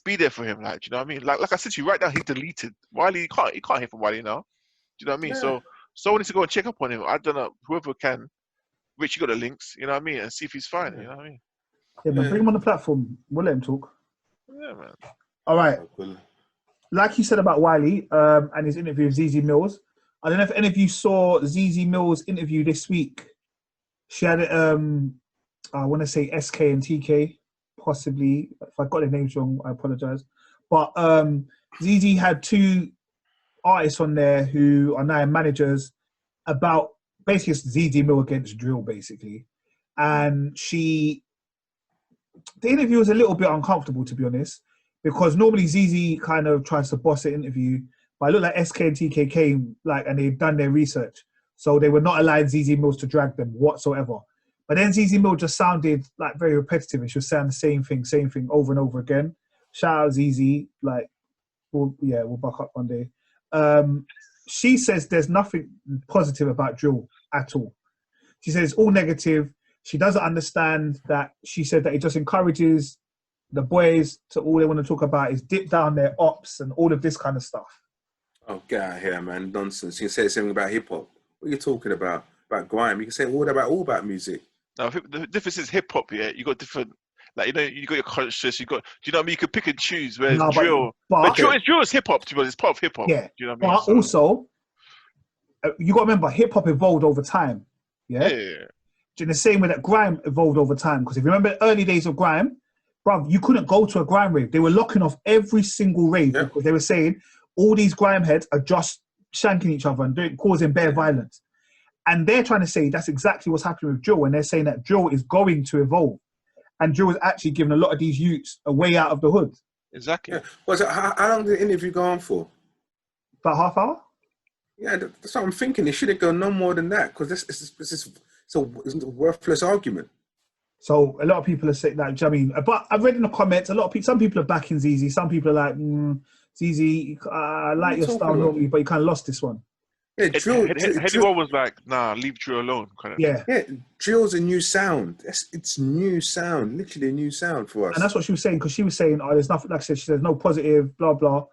be there for him. Like do you know what I mean? Like I said to you right now, he's deleted. Wiley, you can't hear from Wiley now. Do you know what I mean? Yeah. So someone needs to go and check up on him. I don't know, whoever can. Rich, you got the links. You know what I mean? And see if he's fine. You know what I mean? Yeah, man. Bring him on the platform. We'll let him talk. Yeah, man. All right. Like you said about Wiley and his interview with ZZ Mills, I don't know if any of you saw ZZ Mills' interview this week. She had, I want to say SK and TK, possibly. If I got their names wrong, I apologize. But ZZ had 2 artists on there who are now managers about basically it's ZZ Mill against Drill, basically. And the interview was a little bit uncomfortable, to be honest, because normally ZZ kind of tries to boss an interview, but it looked like SK and TK came and they'd done their research. So they were not allowing ZZ Mills to drag them whatsoever. But then ZZ Mills just sounded like very repetitive and she was saying the same thing over and over again. Shout out ZZ, we'll buck up one day. She says there's nothing positive about Drill at all. She says it's all negative. She doesn't understand that. She said that it just encourages the boys to all they want to talk about is dip down their ops and all of this kind of stuff. Oh, get out of here, man. Nonsense. You can say something about hip-hop. What are you talking about? About grime. You can say all about music. Now, the difference is hip-hop, yeah? You got different... Like, you know, you got your conscious, do you know what I mean? You can pick and choose, whereas drill... But drill is hip-hop, to be honest. It's part of hip-hop. Yeah. Do you know what I mean? But also, you got to remember, hip-hop evolved over time. Yeah? In the same way that grime evolved over time. Because if you remember the early days of grime, bruv, you couldn't go to a grime rave. They were locking off every single rave because they were saying all these grime heads are just shanking each other and causing bare violence. And they're trying to say that's exactly what's happening with drill. And they're saying that drill is going to evolve. And drill is actually giving a lot of these youths a way out of the hood. Exactly. Yeah. Well, so how long did the interview go on for? About half hour? Yeah, that's what I'm thinking. It shouldn't go no more than that because it's a worthless argument. So a lot of people are saying that. I mean, but I've read in the comments, some people are backing ZZ. Some people are like, ZZ, I like your style normally, but you kind of lost this one. Yeah, drill. Anyone was like, nah, leave drill alone. Kind of. Yeah. Drill's a new sound. It's new sound, literally a new sound for us. And that's what she was saying, because she was saying, there's nothing, like I said, she says no positive, blah, blah.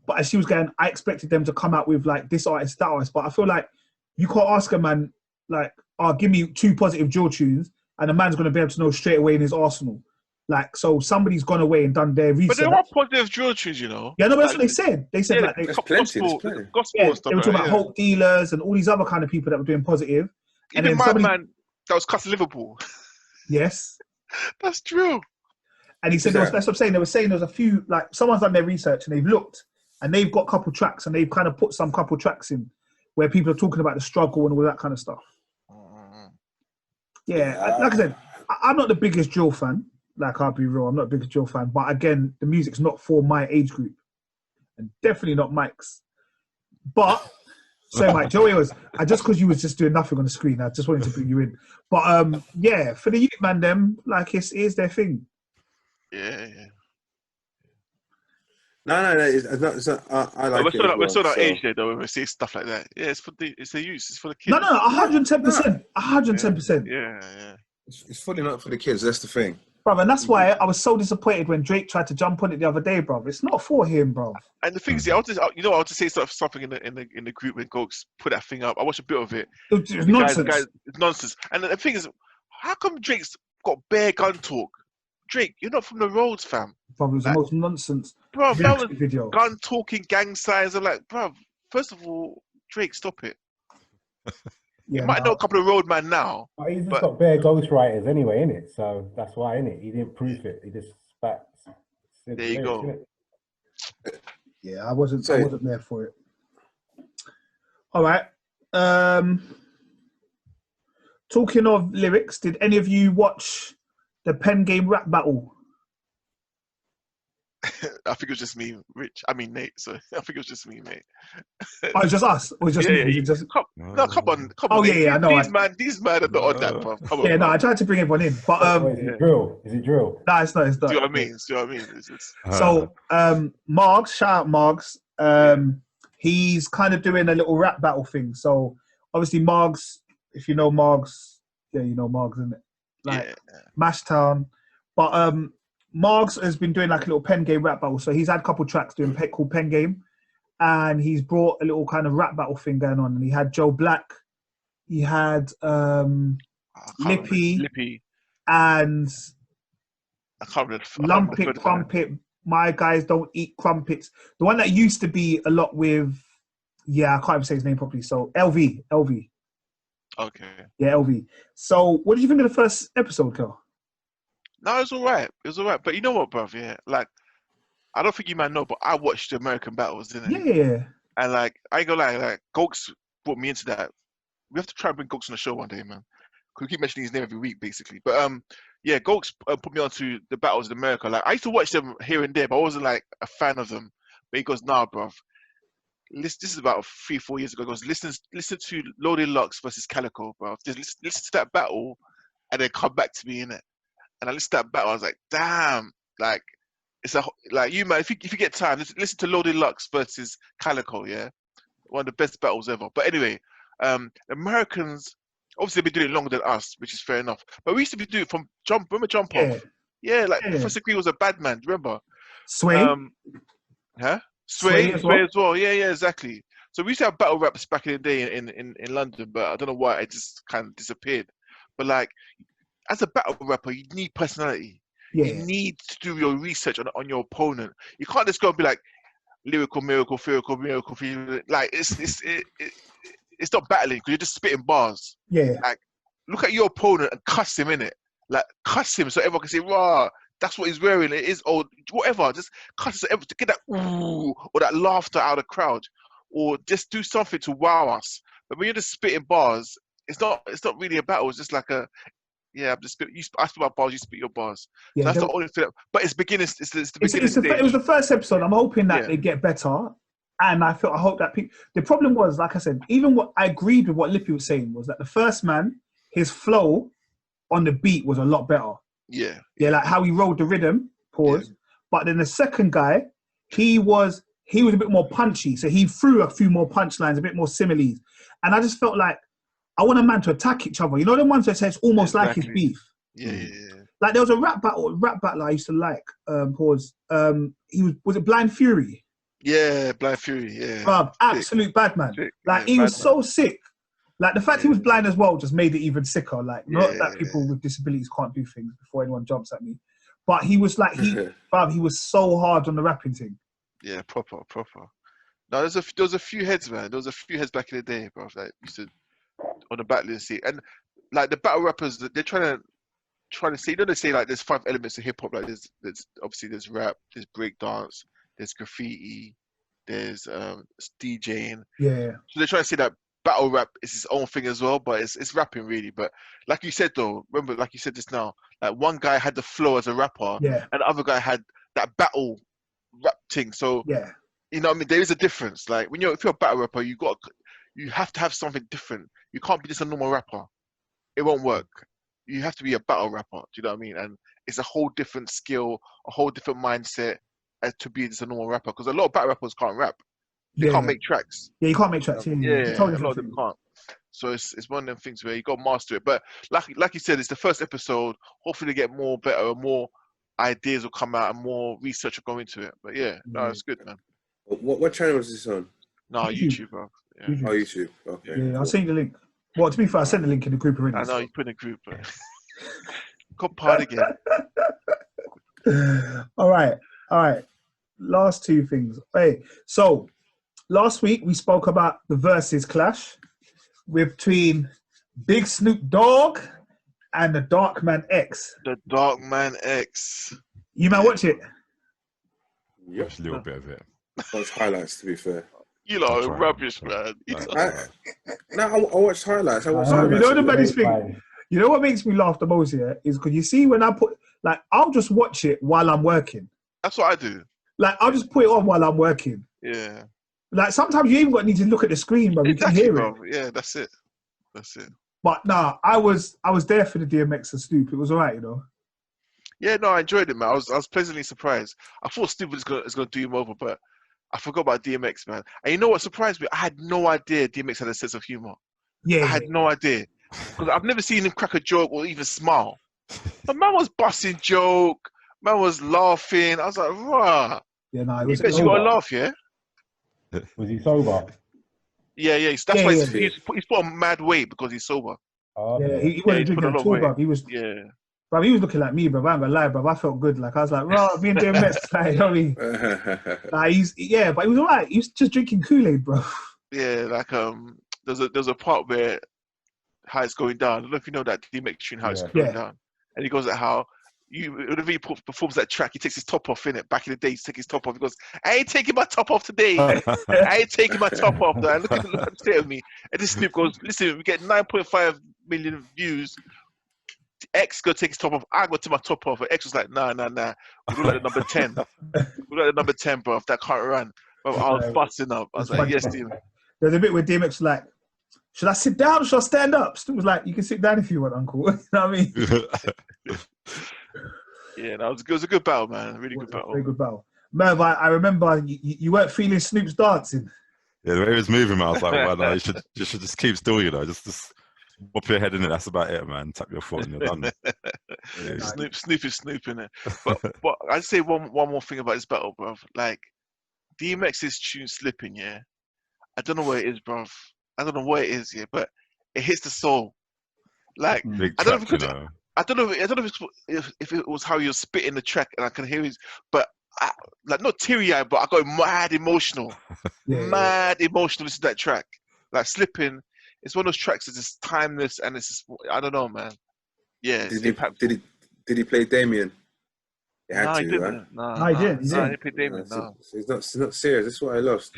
But as she was going, I expected them to come out with like this artist, that artist. But I feel like you can't ask a man, like, give me 2 positive drill tunes, and a man's going to be able to know straight away in his arsenal. Like, so somebody's gone away and done their research. But there are positive drill tunes, you know. Yeah, no, but that's what they said. They said like gospel they were stuff. talking about hope dealers and all these other kind of people that were doing positive. Even my man that was cut to Liverpool. Yes. That's drill. And he said that's what I'm saying. They were saying there's a few, like, someone's done their research and they've looked and they've got a couple tracks and they've kind of put some couple tracks in where people are talking about the struggle and all that kind of stuff. Yeah, like I said, I'm not the biggest drill fan. Like, I'll be real, I'm not the biggest drill fan. But again, the music's not for my age group. And definitely not Mike's. But, so Mike, Joey was, just because you was just doing nothing on the screen, I just wanted to bring you in. But yeah, for the youth man, them, like, it's their thing. Yeah. No, it's not. I like it. We're still not age there, though, when we see stuff like that. Yeah, it's the youth, it's for the kids. No, 110%. 110%. Yeah. It's fully not for the kids, that's the thing. Bruv, and that's why I was so disappointed when Drake tried to jump on it the other day, bruv. It's not for him, bruv. And the thing is, I'll just say something in the group when Gokes put that thing up. I watched a bit of it. It's nonsense. Guys, it's nonsense. And the thing is, how come Drake's got bare gun talk? Drake, you're not from the roads, fam. Bruv, it was the most nonsense. Bruv, that was video. Gun talking, gang signs. I'm like, bruv, first of all, Drake, stop it. You might know a couple of roadman now. But he's just got bare ghostwriters anyway, innit? So that's why, innit? He didn't proof it. He just spat. There you go. Innit? Yeah, I wasn't there for it. All right. Talking of lyrics, did any of you watch the pen game rap battle? I think it was just me, Rich. I mean Nate. So I think it was just me, mate. Oh, it's just us. Or just me? Yeah. Just... Come on. Oh Nate. yeah, I know. These man are not on that, bro. Come on. Yeah, no, I tried to bring everyone in, but Is it drill? Is it drill? No, it's not. It's not. See what I mean? So, Margs, shout out Margs. He's kind of doing a little rap battle thing. So, obviously, Margs, if you know Margs, yeah, you know Margs, isn't it? Like Mashtown. But Margs has been doing like a little pen game rap battle. So he's had a couple tracks doing called Pen Game, and he's brought a little kind of rap battle thing going on. And he had Joe Black, he had Lippy, and I can't remember. Lumpit, Crumpet. My guys don't eat crumpets. The one that used to be a lot with, I can't even say his name properly. So LV. Okay. Yeah, LV. So what did you think of the first episode, Kel? No, it was all right. But you know what, bruv? Yeah, like, I don't think you might know, but I watched the American battles, didn't I? Yeah. And like, I ain't gonna lie, like, Gokes brought me into that. We have to try and bring Gokes on the show one day, man. Cause we keep mentioning his name every week, basically. But yeah, Gokes put me onto the battles in America. Like, I used to watch them here and there, but I wasn't like a fan of them. But he goes, nah, bruv. This is about 3-4 years ago. He goes, listen to Loaded Locks versus Calico, bruv. Just listen to that battle, and then come back to me in it. And I listened to that battle. I was like, damn, like, it's you man. If you get time, listen to Loaded Lux versus Calico. Yeah, one of the best battles ever. But anyway, Americans obviously been doing it longer than us, which is fair enough. But we used to be doing it from Jump Off. Yeah, like Professor Green was a bad man. Remember? Sway. Sway as well. Yeah, exactly. So we used to have battle raps back in the day in London, but I don't know why it just kind of disappeared. But like, as a battle rapper, you need personality. Yeah. You need to do your research on your opponent. You can't just go and be like lyrical, miracle, miracle. Like it's not battling because you're just spitting bars. Yeah. Like, look at your opponent and cuss him in it. Like, cuss him so everyone can say, "Wow, that's what he's wearing. It is old, whatever." Just cuss it to get that ooh or that laughter out of the crowd, or just do something to wow us. But when you're just spitting bars, it's not really a battle. It's just like a I spit my bars, you spit your bars. Yeah, so that's the only thing. But it's beginning. It's the beginning stage. It was the first episode. I'm hoping that they get better, and I hope that people. The problem was, like I said, even what I agreed with what Lippy was saying was that the first man, his flow on the beat was a lot better. Yeah, like how he rolled the rhythm. Pause. Yeah. But then the second guy, he was a bit more punchy, so he threw a few more punchlines, a bit more similes, and I just felt like, I want a man to attack each other. You know the ones that say it's almost like his beef. Yeah. Like there was a rap battle I used to like. Was it Blind Fury? Yeah, Blind Fury. Yeah. Absolute bad man. Like he was so sick. Like the fact he was blind as well just made it even sicker. Like not that people with disabilities can't do things before anyone jumps at me, but he was like he was so hard on the rapping thing. Yeah, proper. No, there was a few heads, man. There was a few heads back in the day, bro. Like used to. On the battling scene, and like the battle rappers, they're trying to say. You know, they say like there's 5 elements of hip hop. Like there's rap, there's breakdance, there's graffiti, there's DJing. Yeah. So they're trying to say that battle rap is its own thing as well, but it's rapping really. But like you said though, remember like you said just now, like one guy had the flow as a rapper, and the other guy had that battle rap thing. So you know what I mean, there is a difference. Like if you're a battle rapper, you have to have something different. You can't be just a normal rapper. It won't work. You have to be a battle rapper. Do you know what I mean? And it's a whole different skill, a whole different mindset as to be just a normal rapper. Because a lot of battle rappers can't rap. They can't make tracks. Yeah, you can't make tracks. Yeah, a lot of them can't. So it's one of them things where you got to master it. But like you said, it's the first episode. Hopefully they get better, more ideas will come out and more research will go into it. But it's good, man. What channel is this on? No, YouTube, bro. Yeah. Oh, YouTube. Okay. Yeah, I'll send you the link. Well, to be fair, I sent the link in the group already. I know, you put in a group, but got part again. All right. Last 2 things. Hey, so last week we spoke about the versus clash between Big Snoop Dogg and the Dark Man X. The Dark Man X. You might watch it. Yep. Watch a little bit of it. Watch highlights, to be fair. You know, That's right. rubbish, man. I watched highlights. I watched You highlights. know the baddest thing? You know what makes me laugh the most here is because you see when I put, like, I'll just watch it while I'm working. That's what I do. Like, I'll just put it on while I'm working. Yeah. Like, sometimes you even got need to look at the screen, bro. You can hear it. Yeah, that's it. That's it. But nah, I was there for the DMX and Snoop. It was alright, you know. Yeah, no, I enjoyed it, man. I was pleasantly surprised. I thought Snoop was gonna do him over, but I forgot about DMX, man. And you know what surprised me? I had no idea DMX had a sense of humor. Yeah. I had no idea. Because I've never seen him crack a joke or even smile. But man was busting joke. Man was laughing. I was like, rah. Yeah, no, it was. You got to laugh, yeah? Was he sober? Yeah. That's why he's put on mad weight because he's sober. Oh, yeah, he wasn't drinking at all, bro. He was. Yeah. Bro, he was looking like me, bro. I ain't gonna lie, bro. I felt good. Like, I was like, rah, being DMX. Like, you know what I mean? Like, but he was alright. He was just drinking Kool-Aid, bro. Yeah, like there's a part where how it's going down. I don't know if you know that DMX tune, how it's going down. And he goes at how whenever he performs that track, he takes his top off in it. Back in the day, he takes his top off. He goes, I ain't taking my top off today. I ain't taking my top off. Though. Look at the state of me. And this Snoop goes, listen, we get 9.5 million views. X go take his top off. I go take my top off. And X was like, nah. We look like the number 10. We look like the number 10, bro. If that can't run. Bro, I was busting up. I was like, yes, Steve. There's a bit where DMX was like, should I sit down or should I stand up? Stu was like, you can sit down if you want, uncle. You know what I mean? Yeah, that was a good battle, man. Really good battle. Very good battle. Merv, I remember you weren't feeling Snoop's dancing. Yeah, the way he was moving, man, I was like, well, no, you should just keep still, you know, just pop your head in it. That's about it, man. Tap your foot and you're done. Yeah. Snoop is snooping it. But I'd say one more thing about this battle, bro. Like, DMX's tune Slipping, yeah. I don't know where it is, bro. I don't know where it is, yeah, but it hits the soul. Like, I don't know if it was how you're spitting the track and I can hear it, but like not teary-eyed, but I got mad emotional. Mad emotional listening to that track. Like Slipping, it's one of those tracks that's just timeless and it's just, I don't know, man. Yeah. Did he play Damien? He had to, right? No, he didn't play Damien, no. It's not serious. That's why I lost.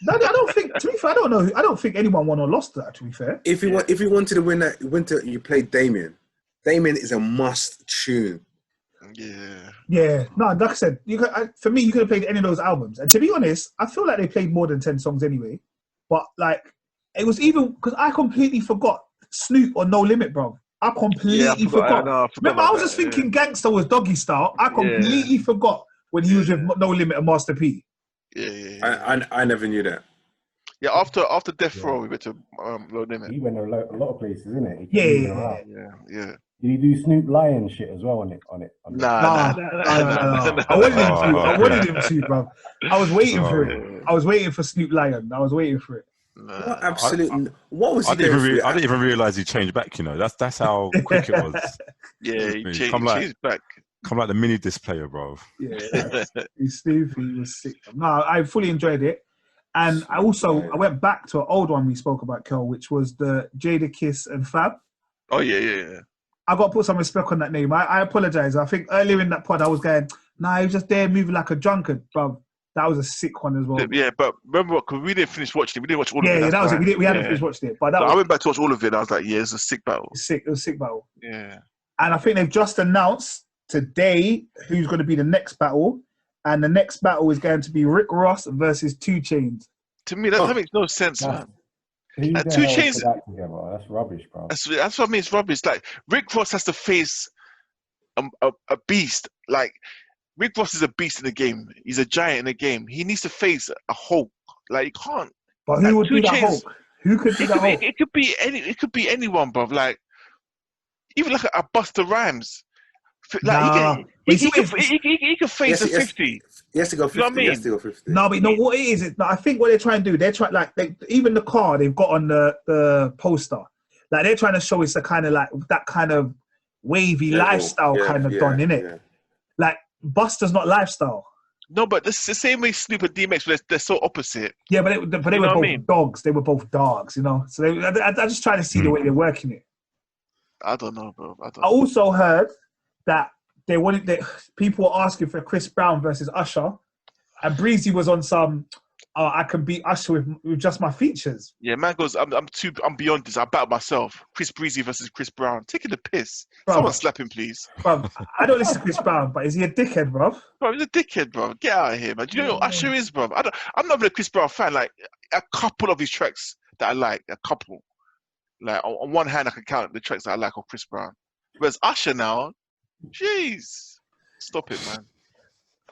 No, I don't think. To be fair, I don't know. I don't think anyone won or lost that. To be fair, if you wanted to win that, you played Damien. Damien is a must tune. Yeah. Yeah. No, like I said, for me, you could have played any of those albums. And to be honest, I feel like they played more than 10 songs anyway. But like, it was even because I completely forgot Snoop or No Limit, bro. I completely forgot. Remember, I was just thinking Gangsta was Doggy Style. I completely forgot when he was with No Limit and Master P. Yeah. I never knew that. Yeah, after Death Row, we went to Low Limit. He went a lot of places, isn't it? Yeah. Did he do Snoop Lion shit as well on it? Nah. I wanted him to, bro. I was waiting for it. I was waiting for Snoop Lion. I was waiting for it. What absolutely? What was he doing? I didn't even realize he changed back. You know, that's how quick it was. Yeah, he changed back. Come like the mini disc player, bro. Yeah, Steve, he was sick. No, I fully enjoyed it. And I went back to an old one we spoke about, Kel, which was the Jadakiss and Fab. Oh, yeah. I got to put some respect on that name. I apologize. I think earlier in that pod, I was going, nah, he was just there moving like a drunkard, bro. That was a sick one as well. Yeah, but remember what? Because we didn't finish watching it. We didn't watch all of it. Yeah, that was it. We hadn't finished watching it. But I went back to watch all of it and I was like, yeah, it's a sick battle. It was a sick battle. Yeah. And I think they've just announced today who's going to be the next battle. And the next battle is going to be Rick Ross versus 2 Chainz. To me, that makes no sense, man. 2 Chainz. That's rubbish, bro. That's what I mean. It's rubbish. Like, Rick Ross has to face a beast. Like, Rick Ross is a beast in the game. He's a giant in the game. He needs to face a Hulk. Like, he can't. But who would be that Hulk? Who could be that Hulk? It could be anyone, bro. Like, even like a Busta Rhymes. Like, he can face a 50. He has to go 50. You know what I mean? He has to go 50. No, but you know what it is? I think what they're trying to do, they're trying even the car they've got on the poster, like they're trying to show it's a kind of like that kind of wavy lifestyle kind of done, innit? Yeah. Like Buster's not lifestyle. No, but this is the same way Snoop and DMX, but they're so opposite. Yeah, but they were both dogs. They were both dogs, you know. So I just try to see the way they're working it. I don't know, bro. I also heard that people were asking for Chris Brown versus Usher, and Breezy was on some. I can beat Usher with just my features. Yeah, man goes. I'm beyond this. I battle myself. Chris Breezy versus Chris Brown. Taking the piss. Bro, Someone slap him, please. Bro, I don't listen to Chris Brown, but is he a dickhead, bro? Bro, he's a dickhead, bro. Get out of here, man. Do you know what Usher is, bro? I'm not even a Chris Brown fan. Like a couple of his tracks that I like, a couple. Like on one hand, I can count the tracks that I like of Chris Brown. Whereas Usher now, jeez, stop it, man.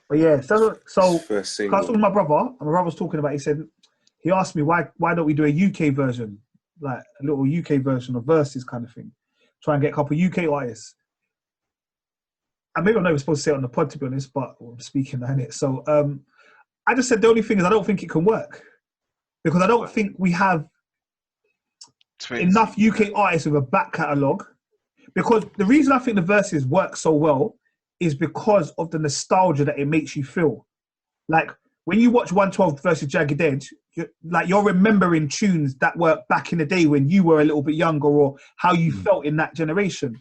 But yeah, so I was talking to my brother, and my brother was talking about. He asked me why don't we do a UK version, like a little UK version of Versus kind of thing, try and get a couple of UK artists. And maybe I'm not even supposed to say it on the pod, to be honest, but I'm speaking on it. So I just said the only thing is I don't think it can work because I don't think we have enough UK artists with a back catalogue. Because the reason I think the Versus work so well is because of the nostalgia that it makes you feel. Like when you watch 112 versus Jagged Edge, you're remembering tunes that were back in the day when you were a little bit younger or how you felt in that generation.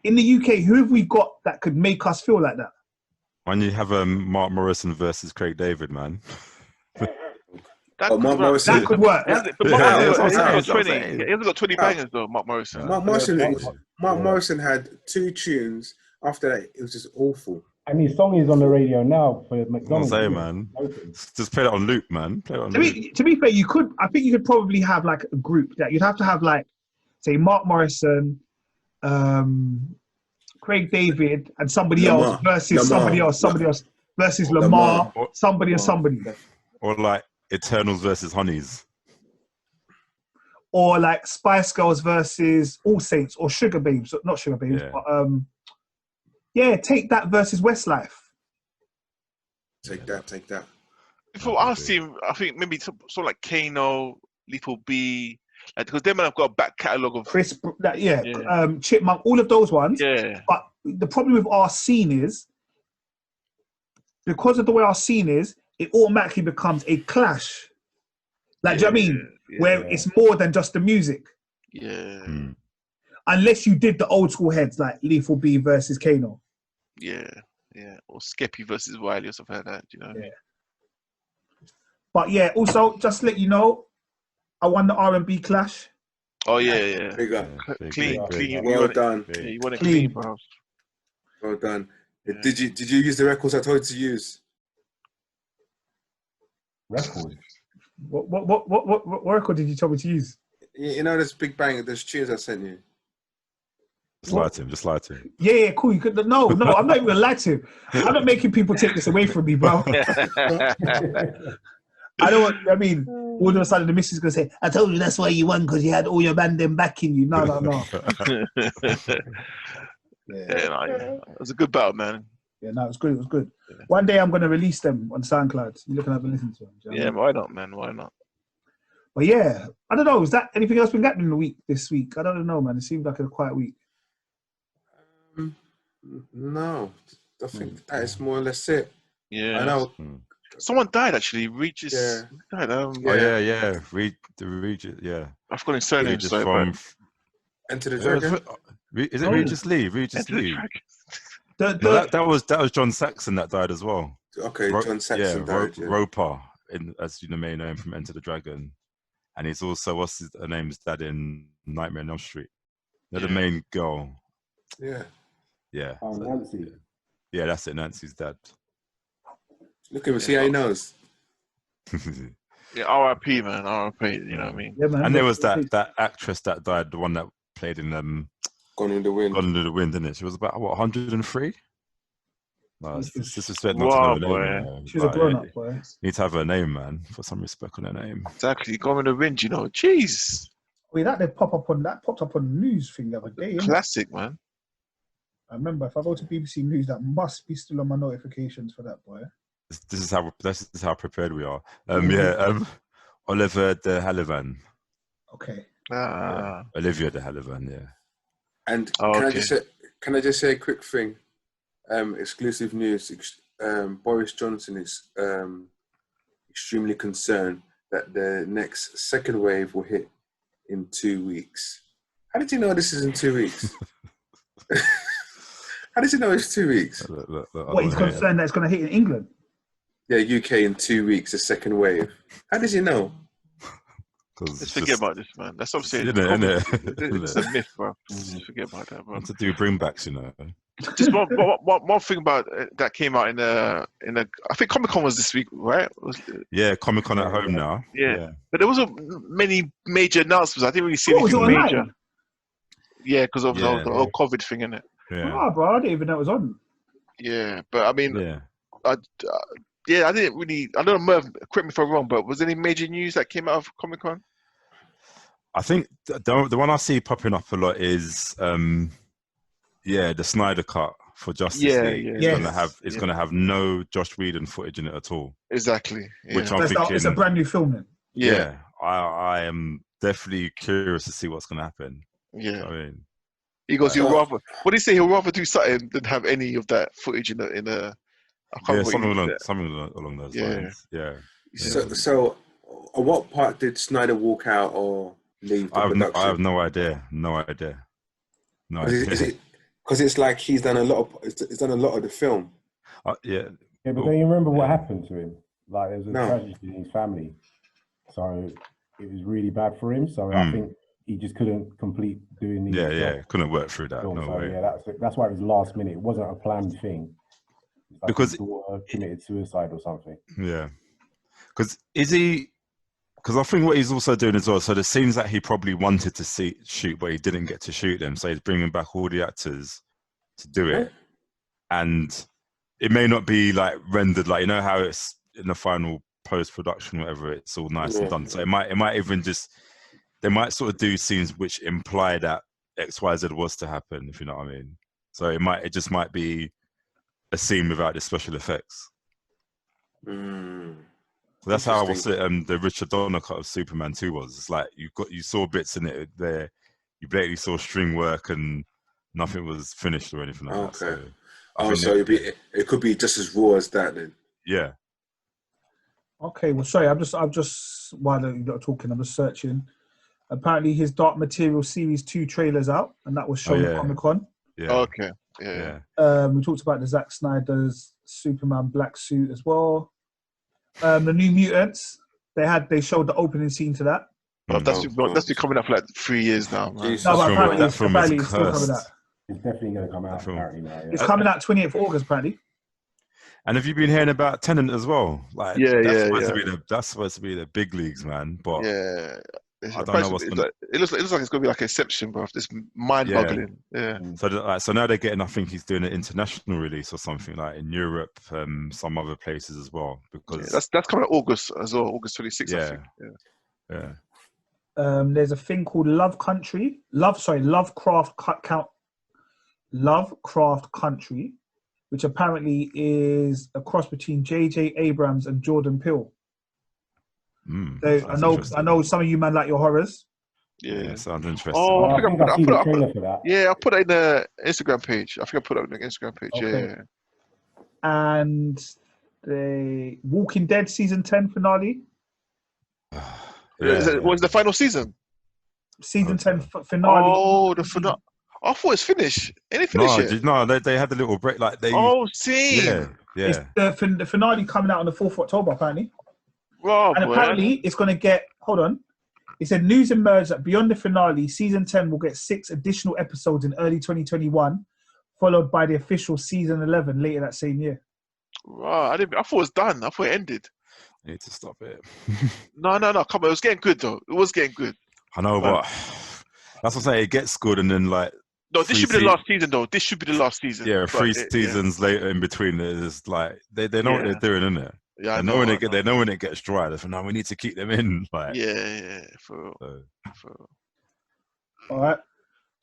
In the UK, who have we got that could make us feel like that? When you have Mark Morrison versus Craig David, man. That could work. He hasn't got 20 bangers though, Mark Morrison. Mark Morrison had 2 tunes. After that, it was just awful. And his song is on the radio now for McDonald's. I'll say, man. Just play it on loop, man. Play it on loop. To be fair, I think you could probably have like a group that you'd have to have like, say, Mark Morrison, Craig David, and somebody else versus somebody else versus Lamar, somebody. Or like Eternals versus Honeys. Or like Spice Girls versus All Saints or Sugar Babes. Not Sugar Babes, but take that versus Westlife. Take that. Before our team, I think maybe sort of like Kano, Lethal B, like, because them have got a back catalogue of Chipmunk, all of those ones. Yeah. But the problem with our scene is, because of the way our scene is, it automatically becomes a clash. Like, do you know what I mean? Where it's more than just the music. Yeah. Unless you did the old school heads like Lethal B versus Kano. Yeah. Or Skeppy versus Wiley or something like that. Do you know what I mean? But yeah, also just to let you know, I won the R&B clash. Oh yeah. Big up. Clean. Well done. Yeah, you want it clean, bro. Well done. Yeah. Did you use the records I told you to use? Records. What record did you tell me to use? You know this Big Bang, there's tunes I sent you. Just lie to him. Yeah, cool. You could no, I'm not even gonna lie to him. I'm not making people take this away from me, bro. I don't want, I mean, all of a sudden the missus is gonna say, I told you that's why you won, because you had all your band them backing you. No. It was a good battle, man. Yeah, no, it was good. Yeah. One day I'm gonna release them on SoundCloud. You can have a listen to them. Yeah, why not, man? Why not? But yeah, I don't know. Is that anything else been happening this week? I don't know, man. It seemed like a quiet week. No, I think that is more or less it. Yeah, I know. Someone died actually. Regis died. Regis. Yeah, I've got his surname. Regis from Enter the Dragon. Is it Regis Lee? Regis Lee. That was John Saxon that died as well. Okay, John Saxon died. Roper, as you may know him from Enter the Dragon, and he's also what's his name's dad in Nightmare on Elm Street. They're the main girl. Yeah. Nancy. Yeah, that's it. Nancy's dad. Look at him. See how he knows. Yeah, R.I.P. man, R.I.P. You know what I mean? Yeah, man. And there was that actress that died, the one that played in Gone in the Wind. Gone in the Wind, didn't it? She was about 103. No, it's disrespect not wow, to know her name. She was a grown-up boy. Need to have her name, man. Put some respect on her name. Exactly. Gone in the Wind, you know. Jeez. Wait, that popped up on the news thing the other day. Classic, man. I remember if I go to BBC News, that must be still on my notifications for that boy. This is how prepared we are. Oliver de Havilland. Okay. Olivia de Havilland, yeah. And can I just say a quick thing? Exclusive news. Boris Johnson is extremely concerned that the next second wave will hit in 2 weeks. How did you know this is in 2 weeks? How did you know it's 2 weeks? What, he's concerned that it's going to hit in England? Yeah, UK in 2 weeks, the second wave. How did you know? Let's forget about this, man. That's what I'm saying. It's a myth, bro. Just forget about that, bro. To do bringbacks, you know. Just one thing about that came out in a. I think Comic-Con was this week, right? Yeah, Comic-Con at home now. Yeah. But there wasn't many major announcements. I didn't really see anything major. Yeah, because of the whole COVID thing, innit? Yeah. Oh, bro, I didn't even know it was on. Yeah, but I mean, I didn't really. I don't know, Merv, correct me if I'm wrong, but was there any major news that came out of Comic-Con? I think the one I see popping up a lot is, the Snyder Cut for Justice League. It's gonna have no Josh Whedon footage in it at all. Exactly. Yeah. Which I'm thinking, it's a brand new film then. Yeah, I am definitely curious to see what's gonna happen. Yeah, I mean, he goes. He'll rather. What do you say? He'll rather do something than have any of that footage in a. Something along those lines. Yeah. So, at what part did Snyder walk out or leave the production? I have no idea. No idea. Is it because it's like he's done a lot of the film? Yeah, but don't you remember what happened to him? Like, there was a tragedy in his family, so it was really bad for him. So I think he just couldn't complete doing these. Couldn't work through that. No way. Yeah, that's why it was last minute. It wasn't a planned thing. Like because his daughter committed suicide or something. Yeah, because I think what he's also doing as well. So the scenes that he probably wanted to shoot, but he didn't get to shoot them. So he's bringing back all the actors to do it, and it may not be like rendered like, you know how it's in the final post production, whatever. It's all nice and done. So it might even just, they might sort of do scenes which imply that XYZ was to happen, if you know what I mean. So it just might be a scene without the special effects. So that's how I was the Richard Donner cut of Superman 2 was. It's like you saw bits in it there, you blatantly saw string work and nothing was finished or anything like that. So it could be just as raw as that then. Yeah. Okay, well, sorry, I'm just while you're talking, I'm just searching. Apparently, his Dark Material Series 2 trailer's out, and that was shown at Comic-Con. Yeah. Okay. Yeah. We talked about the Zack Snyder's Superman black suit as well. The New Mutants, they showed the opening scene to that. That's been coming up for like 3 years now. Man. No, but apparently it's still coming out. It's definitely going to come out apparently now. Yeah. It's coming out 28th of August apparently. And have you been hearing about Tenet as well? Like, that's supposed to be the big leagues, man. But I don't know what's going to... It looks like it's going to be like Inception, bro. This mind-boggling. Yeah. So now they're getting, I think he's doing an international release or something, like in Europe, some other places as well. Because that's coming out August as well, August 26th, I think. Yeah. There's a thing called Lovecraft Country, which apparently is a cross between J.J. Abrams and Jordan Peele. I know some of you man like your horrors. Yeah, sounds interesting. Oh, I think I put it in the Instagram page. I think I put it on the Instagram page. Okay. Yeah. And the Walking Dead season 10 finale. Was the final season? Season 10 finale. Oh, the finale. I thought it's finished. Any finish yet? No, they had a little break. Like they. Oh, see. Yeah. It's the finale coming out on the 4th of October, apparently. Oh, and apparently it's going to get. Hold on. It said news emerged that beyond the finale, season 10 will get 6 additional episodes in early 2021, followed by the official season 11 later that same year. Wow, I thought it was done. I thought it ended. I need to stop it. No. Come on, it was getting good though. It was getting good. I know, but that's what I'm saying. It gets good, and then like. No, this should be the last season though. This should be the last season. Yeah, 3 seasons later in between, it's like they know what they're doing, innit? Yeah, they know when it gets dry. They think, no, we need to keep them in. Like, for real. All right.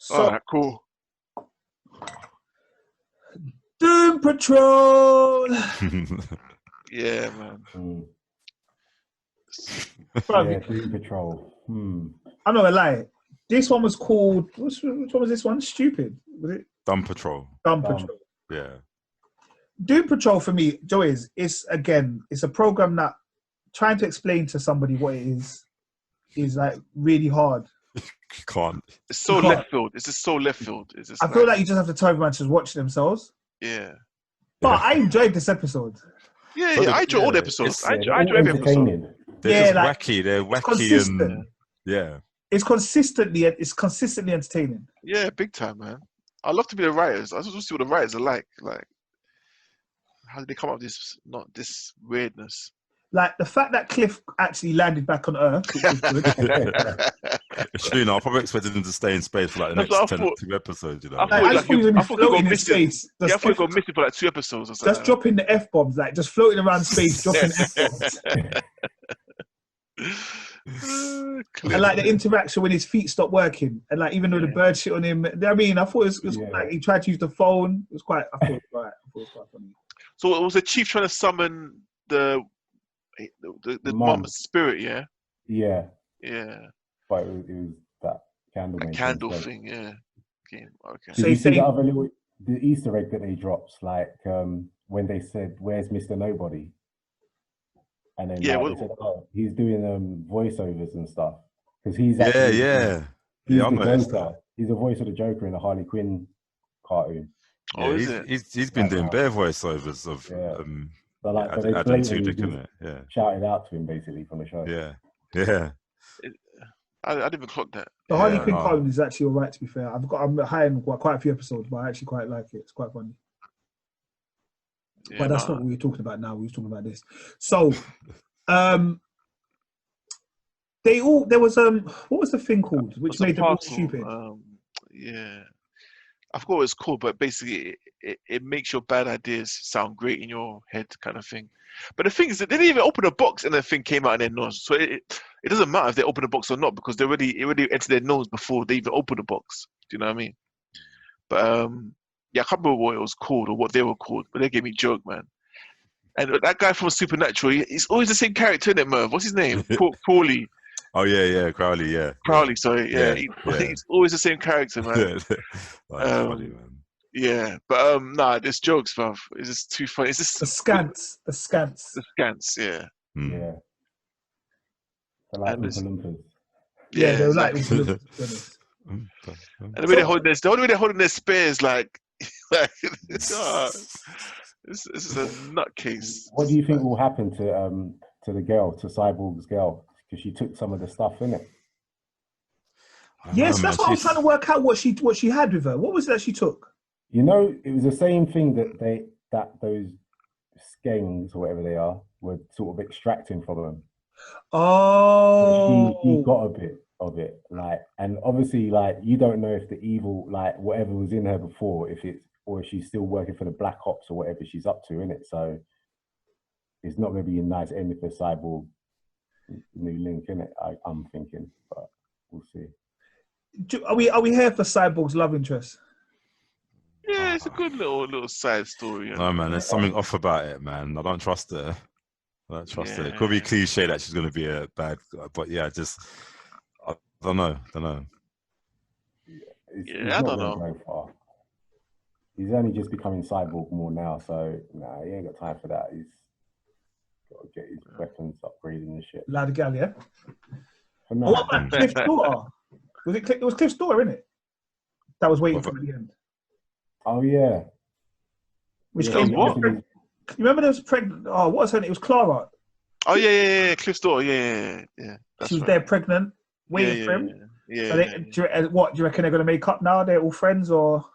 All right, cool. Doom Patrol. Yeah, man. Doom Patrol. I'm not gonna lie. This one was called. Which one was this one? Stupid. Was it? Dumb Patrol. Dumb Patrol. Yeah. Doom Patrol for me, Joe, it's a program that trying to explain to somebody what it is like really hard. You can't. It's so left field. It's just so left field. It's just I feel like you just have to tell everyone to watch themselves. Yeah. But I enjoyed this episode. Yeah, I enjoy all the episodes. I enjoy every episode. They're just wacky. They're wacky and yeah. It's consistently entertaining. Yeah, big time, man. I love to be the writers. I just want to see what the writers are like. Like, how did they come up with this weirdness? Like the fact that Cliff actually landed back on Earth, which was good. Actually, no, I probably expected him to stay in space for like the next 2 episodes. You know, I thought he was floating in space. I thought he got missing for like 2 episodes or something. Just dropping the F-bombs, like just floating around space, dropping F-bombs. And like the interaction when his feet stopped working, and like even though the bird shit on him, I mean, I thought it was like he tried to use the phone. It was quite. I thought it was quite funny. So it was the chief trying to summon the mom's spirit, yeah. Yeah. Yeah. But it was that candle. A candle thing, yeah. Okay. Did you see the other the Easter egg that they dropped, like when they said, "Where's Mr. Nobody?" And then they said, "Oh, he's doing voiceovers and stuff because he's he's the Joker. He's the voice of the Joker in the Harley Quinn cartoon." Oh, yeah, he's been doing bare voiceovers of So like, Adam Tudyk, isn't it? Yeah. Shouted out to him basically from the show. Yeah. Yeah. I didn't even clock that. The Harley Quinn cartoon is actually alright, to be fair. I'm high in quite a few episodes, but I actually quite like it. It's quite funny. Yeah, but that's not what we're talking about now. We're talking about this. So, there was what was the thing called which made them all stupid? Yeah, I forgot what it's called, but basically it makes your bad ideas sound great in your head, kind of thing. But the thing is that they didn't even open a box and the thing came out in their nose. So it doesn't matter if they open a box or not because it already entered their nose before they even open the box. Do you know what I mean? But yeah, I can't remember what it was called or what they were called, but they gave me a joke, man. And that guy from Supernatural, he's always the same character, isn't it, Merv? What's his name? Crawley. Oh yeah, Crowley, yeah. Crowley, sorry, yeah. He's always the same character, man. That's funny, man. Yeah, but nah, there's jokes, bruv. It's just too funny. It's just the scants, yeah. Yeah. They're like Oompa Yeah, they're like Oompa Loompas. And the way they're holding their spears, like this is a nutcase. What do you think will happen to the girl, to Cyborg's girl? Because she took some of the stuff in it. Yes, that's what I was trying to work out. What she had with her. What was it that she took? You know, it was the same thing that those skanks or whatever they are were sort of extracting from them. Oh, he got a bit of it, like, and obviously, like, you don't know if the evil, like, whatever was in her before, if she's still working for the Black Ops or whatever she's up to, innit? So it's not going to be a nice ending for Cyborg new link, innit? I'm thinking, but we'll see. Are we here for Cyborg's love interest? Yeah, it's a good little side story. No, man, there's something off about it, man. I don't trust her. It. It could be cliche that she's going to be a bad guy, but yeah, I don't know. I don't know. He's only just becoming Cyborg more now, so he ain't got time for that. He's got to get his weapons upgraded and shit. Lad gal, yeah. What about Cliff's daughter? It was Cliff's daughter, innit? That was waiting for him at the end. Oh yeah. Which came what? You remember there was pregnant? Oh, what was her name? It was Clara. Oh yeah. Cliff's daughter. Yeah. She was there pregnant, waiting for him. Yeah. So do you reckon they're going to make up now? They're all friends, or?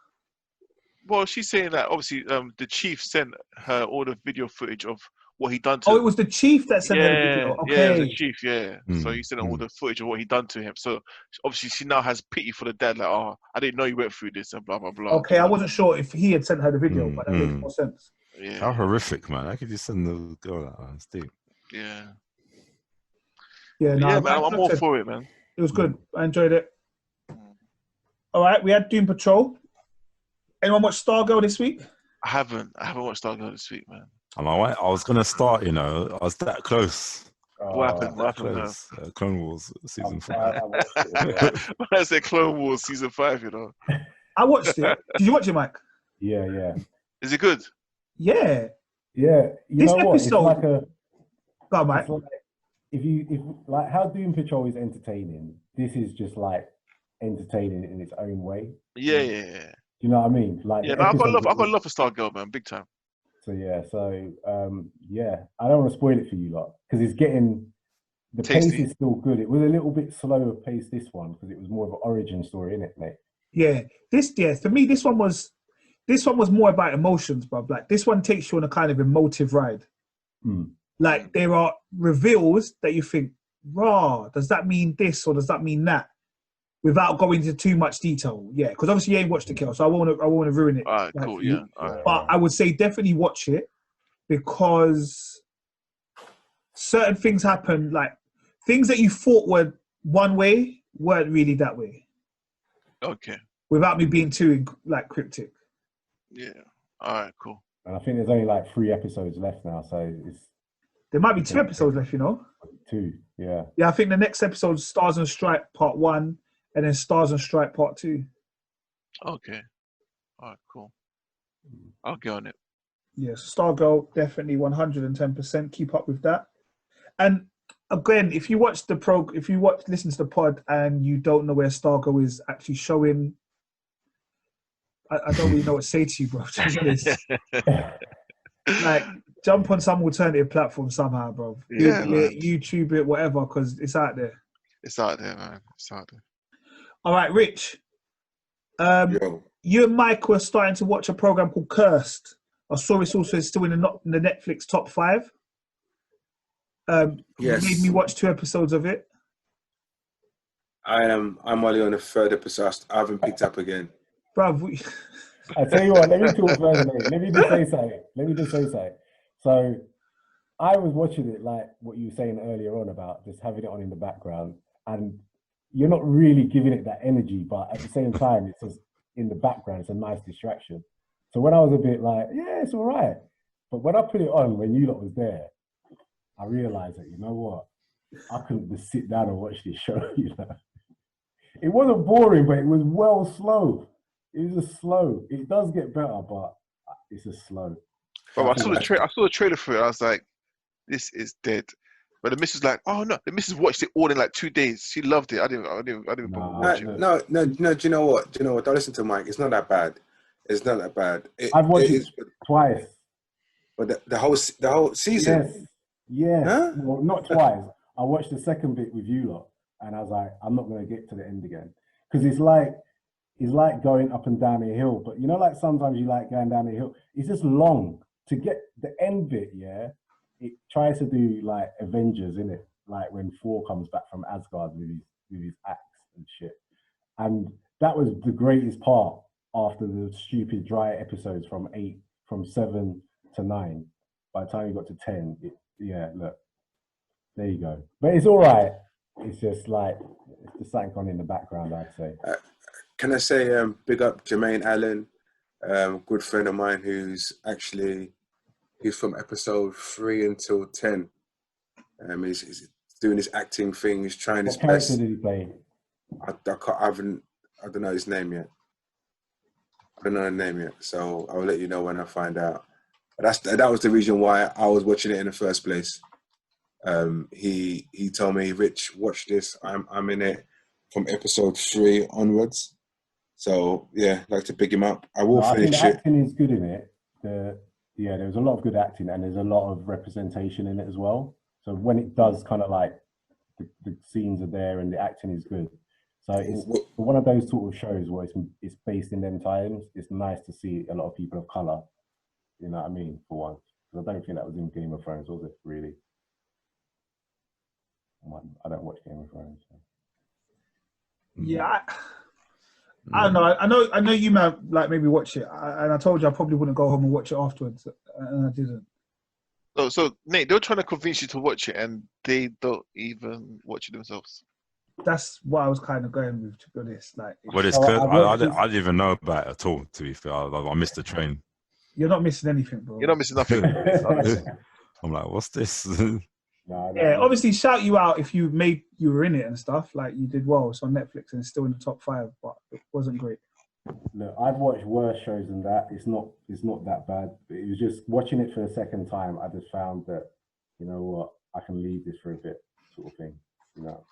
Well, she's saying that obviously the chief sent her all the video footage of what he done to him. It was the chief that sent her the video. Okay. Yeah, it was the chief, yeah. So he sent all the footage of what he done to him. So obviously she now has pity for the dad, like, oh, I didn't know you went through this and blah, blah, blah. Okay, I wasn't sure if he had sent her the video, but that makes more sense. Yeah. How horrific, man. How could you send the girl that one? It's deep. Yeah. Yeah, man, I'm all for it, man. It was good. I enjoyed it. All right, we had Doom Patrol. Anyone watch StarGirl this week? I haven't watched StarGirl this week, man. I was going to start, I was that close. What happened? Clone Wars season 5. When I said Clone Wars season 5, I watched it. Did you watch it, Mike? Yeah. Is it good? Yeah. Yeah, you This know what? It's episode- like a. Go on, Mike. It's like if like how Doom Patrol is entertaining, this is just like entertaining in its own way. Yeah. Do you know what I mean? Like Yeah, the no, I've got episodes- love for StarGirl, man, big time. So yeah, yeah, I don't want to spoil it for you lot because it's getting the Tasty. pace is still good. It was a little bit slower pace this one because it was more of an origin story, innit, mate? Yeah. For me, this one was more about emotions, bro. Like this one takes you on a kind of emotive ride. Like there are reveals that you think, raw, does that mean this or does that mean that? Without going into too much detail. Yeah, because obviously you ain't watched the kill, so I won't want to ruin it. All right, like, cool, for you. yeah. All right. But I would say definitely watch it because certain things happen, like things that you thought were one way weren't really that way. Okay. Without me being too like cryptic. Yeah. All right, cool. And I think there's only like 3 episodes left now, so it's There might be 2 episodes left, you know? 2, yeah. Yeah, I think the next episode is Stars and Stripe Part 1 and then Stars and Stripe Part 2. Okay. All right, cool. I'll get on it. Yes, StarGirl, definitely 110%. Keep up with that. And again, if you listen to the pod and you don't know where StarGirl is actually showing, I don't really know what to say to you, bro. To be honest. Like, jump on some alternative platform somehow, bro. Yeah, Google it, YouTube it, whatever, because it's out there. It's out there, man. It's out there. All right, Rich. Yo. You and Mike were starting to watch a program called Cursed. I saw it's also still in the Netflix top 5. Yes. You made me watch 2 episodes of it. I'm only on the 3rd episode. I haven't picked up again. Bruv, I tell you what, let me talk further, mate. Let me just say something. So I was watching it like what you were saying earlier on about just having it on in the background, and you're not really giving it that energy, but at the same time, it's just in the background. It's a nice distraction. So when I was a bit like, yeah, it's all right. But when I put it on, when you lot was there, I realized that, you know what? I couldn't just sit down and watch this show, you know. It wasn't boring, but it was well slow. It was just slow. It does get better, but it's just slow. Bro, I saw the trailer for it. I was like, this is dead. But the missus like, oh no, the missus watched it all in like 2 days. She loved it. I didn't bother watching it. No. Do you know what? Don't listen to Mike. It's not that bad. It's not that bad. I've watched it twice. But the whole season. Yes. Huh? Well, not twice. I watched the second bit with you lot, and I was like, I'm not going to get to the end again because it's like going up and down a hill. But you know, like sometimes you like going down a hill. It's just long to get the end bit. Yeah, it tries to do like Avengers, innit? Like when Thor comes back from Asgard with his axe and shit. And that was the greatest part after the stupid dry episodes from 7 to 9. By the time you got to 10, look, there you go. But it's all right. It's just like, it's just something on in the background, I'd say. Can I say big up Jermaine Allen, good friend of mine he's from episode 3 until 10. He's doing his acting thing. He's trying his best. What character did he play? I don't know his name yet. So I'll let you know when I find out. But that was the reason why I was watching it in the first place. He told me, Rich, watch this. I'm in it from episode 3 onwards. So yeah, I'd like to pick him up. I will finish I think the it. acting is good in it. There's a lot of good acting and there's a lot of representation in it as well. So when it does kind of like the scenes are there and the acting is good. So it's one of those sort of shows where it's based in them times. It's nice to see a lot of people of colour. You know what I mean? For once, because I don't think that was in Game of Thrones, was it? Really? I don't watch Game of Thrones. So. Yeah, I don't know. I know you might like maybe watch it, and I told you I probably wouldn't go home and watch it afterwards, and I didn't. So Nate, they were trying to convince you to watch it, and they don't even watch it themselves. That's what I was kind of going with, to be honest. Like, well, it's I didn't even know about it at all. To be fair, I missed the train. You're not missing anything, bro. You're not missing nothing. I'm like, what's this? Yeah, obviously, shout you out if you were in it and stuff. Like, you did well. It's on Netflix and it's still in the top 5, but it wasn't great. Look, I've watched worse shows than that. It's not that bad. It was just watching it for the second time. I just found that, you know what, I can leave this for a bit, sort of thing. You know.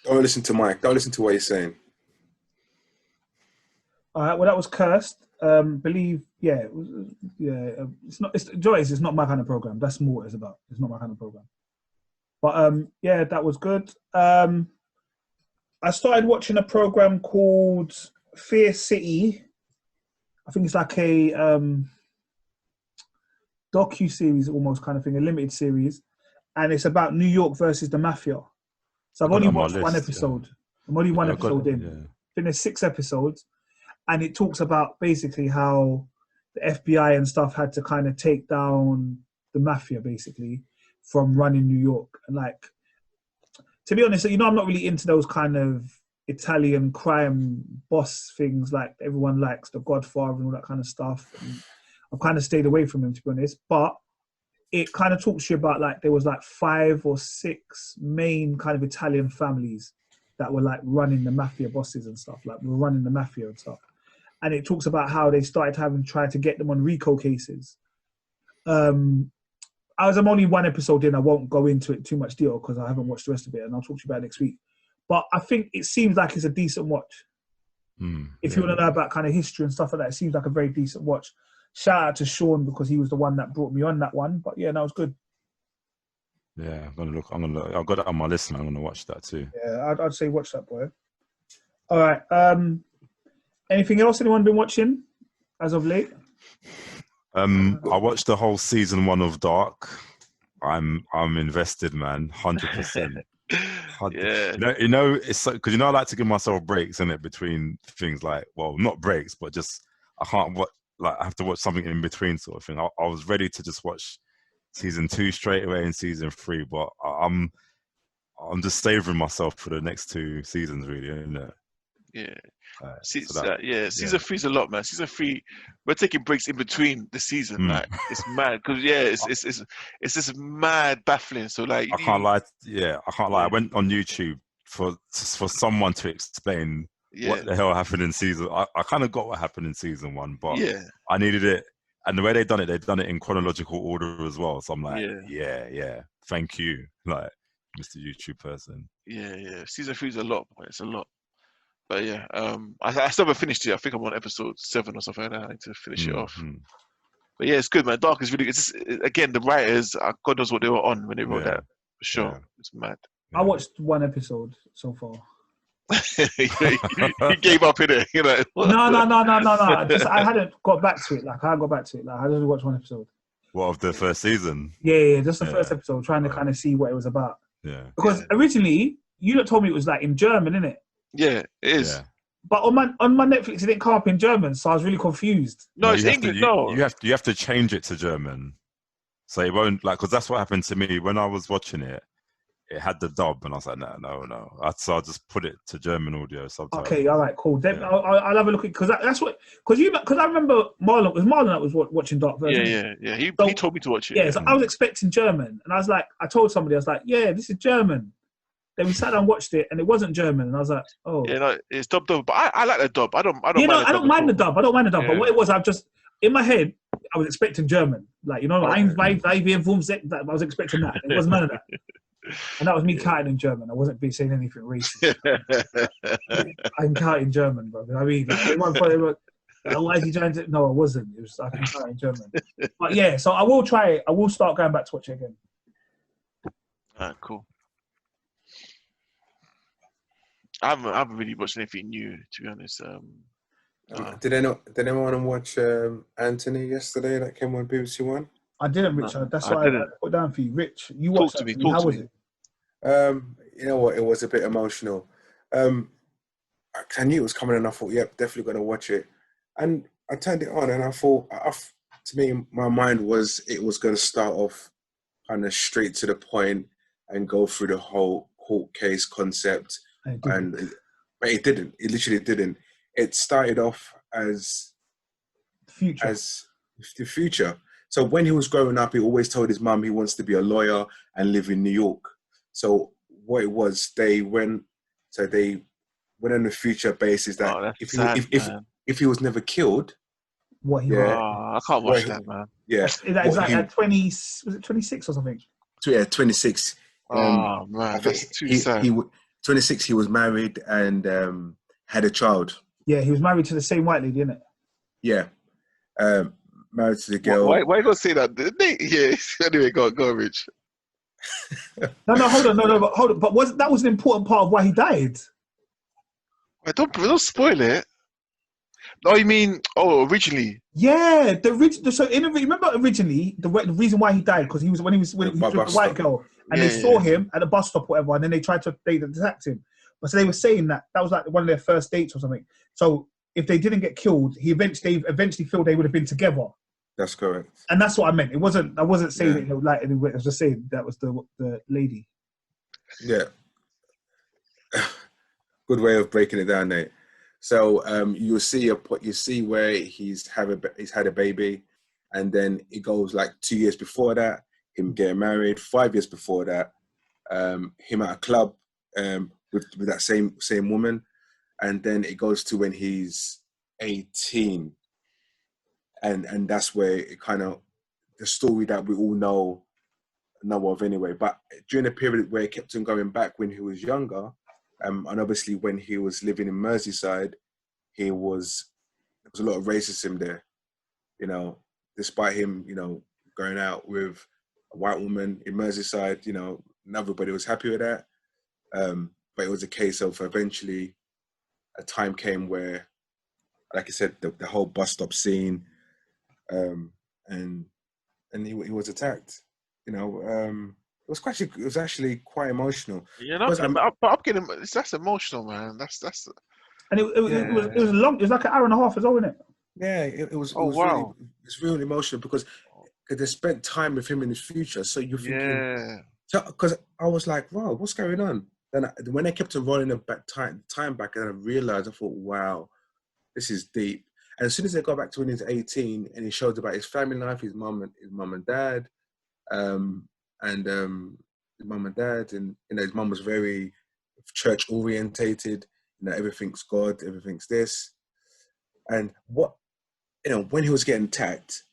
Don't listen to Mike. Don't listen to what he's saying. All right. Well, that was Cursed. Believe, yeah, it's not. It's Joyce. It's not my kind of program. That's more what it's about. It's not my kind of program. But yeah, that was good. I started watching a program called Fear City. I think it's like a docu-series almost kind of thing, a limited series. And it's about New York versus the Mafia. So I've only watched one episode. Yeah. I'm only one episode in. Yeah. I think there's 6 episodes. And it talks about basically how the FBI and stuff had to kind of take down the Mafia, basically, from running New York. And like, to be honest, you know, I'm not really into those kind of Italian crime boss things like everyone likes, The Godfather and all that kind of stuff. And I've kind of stayed away from them, to be honest. But it kind of talks to you about like there was like 5 or 6 main kind of Italian families that were like running the Mafia bosses and stuff, like were running the Mafia and stuff. And it talks about how they started tried to get them on RICO cases. I'm only one episode in. I won't go into it too much deal because I haven't watched the rest of it, and I'll talk to you about it next week. But I think it seems like it's a decent watch. If you want to know about kind of history and stuff like that, it seems like a very decent watch. Shout out to Sean because he was the one that brought me on that one. But yeah, that was good. Yeah, I've got it on my list and I'm gonna watch that too. Yeah, I'd say watch that, boy. All right. Anything else anyone been watching as of late? I watched the whole season 1 of Dark. I'm invested, man, 100%. Yeah. You know, it's so, because I like to give myself breaks in it between things, like, well, not breaks, but just I can't I have to watch something in between, sort of thing. I was ready to just watch season 2 straight away and season 3, but I'm just savoring myself for the next 2 seasons, really, isn't it? Yeah. Season 3 is a lot, man. Season 3, we're taking breaks in between the season. Like, it's mad because it's just mad baffling. So like, I can't lie. I went on YouTube for someone to explain what the hell happened in season. I kind of got what happened in season 1, but I needed it. And the way they've done it in chronological order as well. So I'm like, yeah, thank you, like Mr. YouTube person. Yeah. Season 3 is a lot, but it's a lot. But yeah, I still haven't finished it. I think I'm on episode 7 or something like that. I need to finish it off. But yeah, it's good, man. Dark is really good. Again, the writers, God knows what they were on when they wrote that. For sure. Yeah. It's mad. I watched 1 episode so far. You gave up in it, you know. No. I hadn't got back to it. Like, I just watched 1 episode. What, of the first season? Yeah, just the first episode, trying to kind of see what it was about. Yeah. Because originally, you told me it was like in German, innit? Yeah, it is. Yeah. But on my Netflix, it didn't come up in German, so I was really confused. No, it's English. You have to change it to German, so it won't, like, because that's what happened to me when I was watching it. It had the dub, and I was like, no. So I just put it to German audio subtitles. Okay, all right, cool. Then I'll have a look at, because I remember Marlon. It was Marlon that was watching Dark version. Yeah. He told me to watch it. Yeah, so I was expecting German, and I was like, I told somebody, I was like, yeah, this is German. Then we sat down and watched it, and it wasn't German, and I was like, oh. Yeah, no, it's dubbed over, but I like the dub. I don't mind the dub. But what it was, I've just, in my head, I was expecting German. Like, you know, I was expecting that. It wasn't none of that. And that was me counting in German. I wasn't saying anything racist. I'm counting German, bro. I mean, everyone thought, why is he trying to? No, I wasn't. It was, I can count in German. But yeah, so I will try it. I will start going back to watch it again. Alright, cool. I haven't really watched anything new, to be honest. Did anyone watch Anthony yesterday that came on BBC One? I didn't, Rich. That's why I put down for you. Rich, you watched it. How was it? You know what? It was a bit emotional. I knew it was coming and I thought, yep, definitely going to watch it. And I turned it on and I thought, to me, my mind was, it was going to start off kind of straight to the point and go through the whole court case concept. But it didn't. It literally didn't. It started off as the future. So when he was growing up, he always told his mum he wants to be a lawyer and live in New York. So what it was, they went on the future basis that if he was never killed, what he I can't watch that, man. Yeah, it's like at 20, was it 26 or something? Yeah, 26. Man, that's too sad. 26. He was married and had a child. Yeah, he was married to the same white lady, innit? Yeah, married to the girl. Why you gonna say that? Yeah. Anyway, go on, Rich. No, hold on. But that was an important part of why he died. Don't spoil it. Oh, you mean originally? Yeah, remember originally the reason why he died because he was when he was with a white girl and they saw him at a bus stop or whatever, and then they attacked him. But so they were saying that was like one of their first dates or something. So if they didn't get killed, they eventually feel they would have been together. That's correct. And that's what I meant. I wasn't saying it like anyway. I was just saying that was the lady. Yeah. Good way of breaking it down, Nate. So you see where he's had a baby, and then it goes like 2 years before that, him getting married. 5 years before that, him at a club with that same woman, and then it goes to when he's 18, and that's where it kind of the story that we all know of anyway. But during the period where it kept on going back when he was younger. And obviously, when he was living in Merseyside, there was a lot of racism there. You know, despite him, going out with a white woman in Merseyside, not everybody was happy with that. But it was a case of eventually, a time came where, like I said, the whole bus stop scene, and he was attacked. It was actually quite emotional. Yeah, but I'm getting that's emotional, man. That's and it was long. It was like an hour and a half as well, wasn't it? Yeah, it was. Wow. It's really emotional because they spent time with him in the future. So you're thinking, because I was like, wow, what's going on? Then when they kept on rolling the time back, and I realized, I thought, wow, this is deep. And as soon as they got back to when he was 18, and he showed about his family life, his mum and dad. And his mum and dad, and his mum was very church orientated. Everything's God, everything's this, and when he was getting attacked,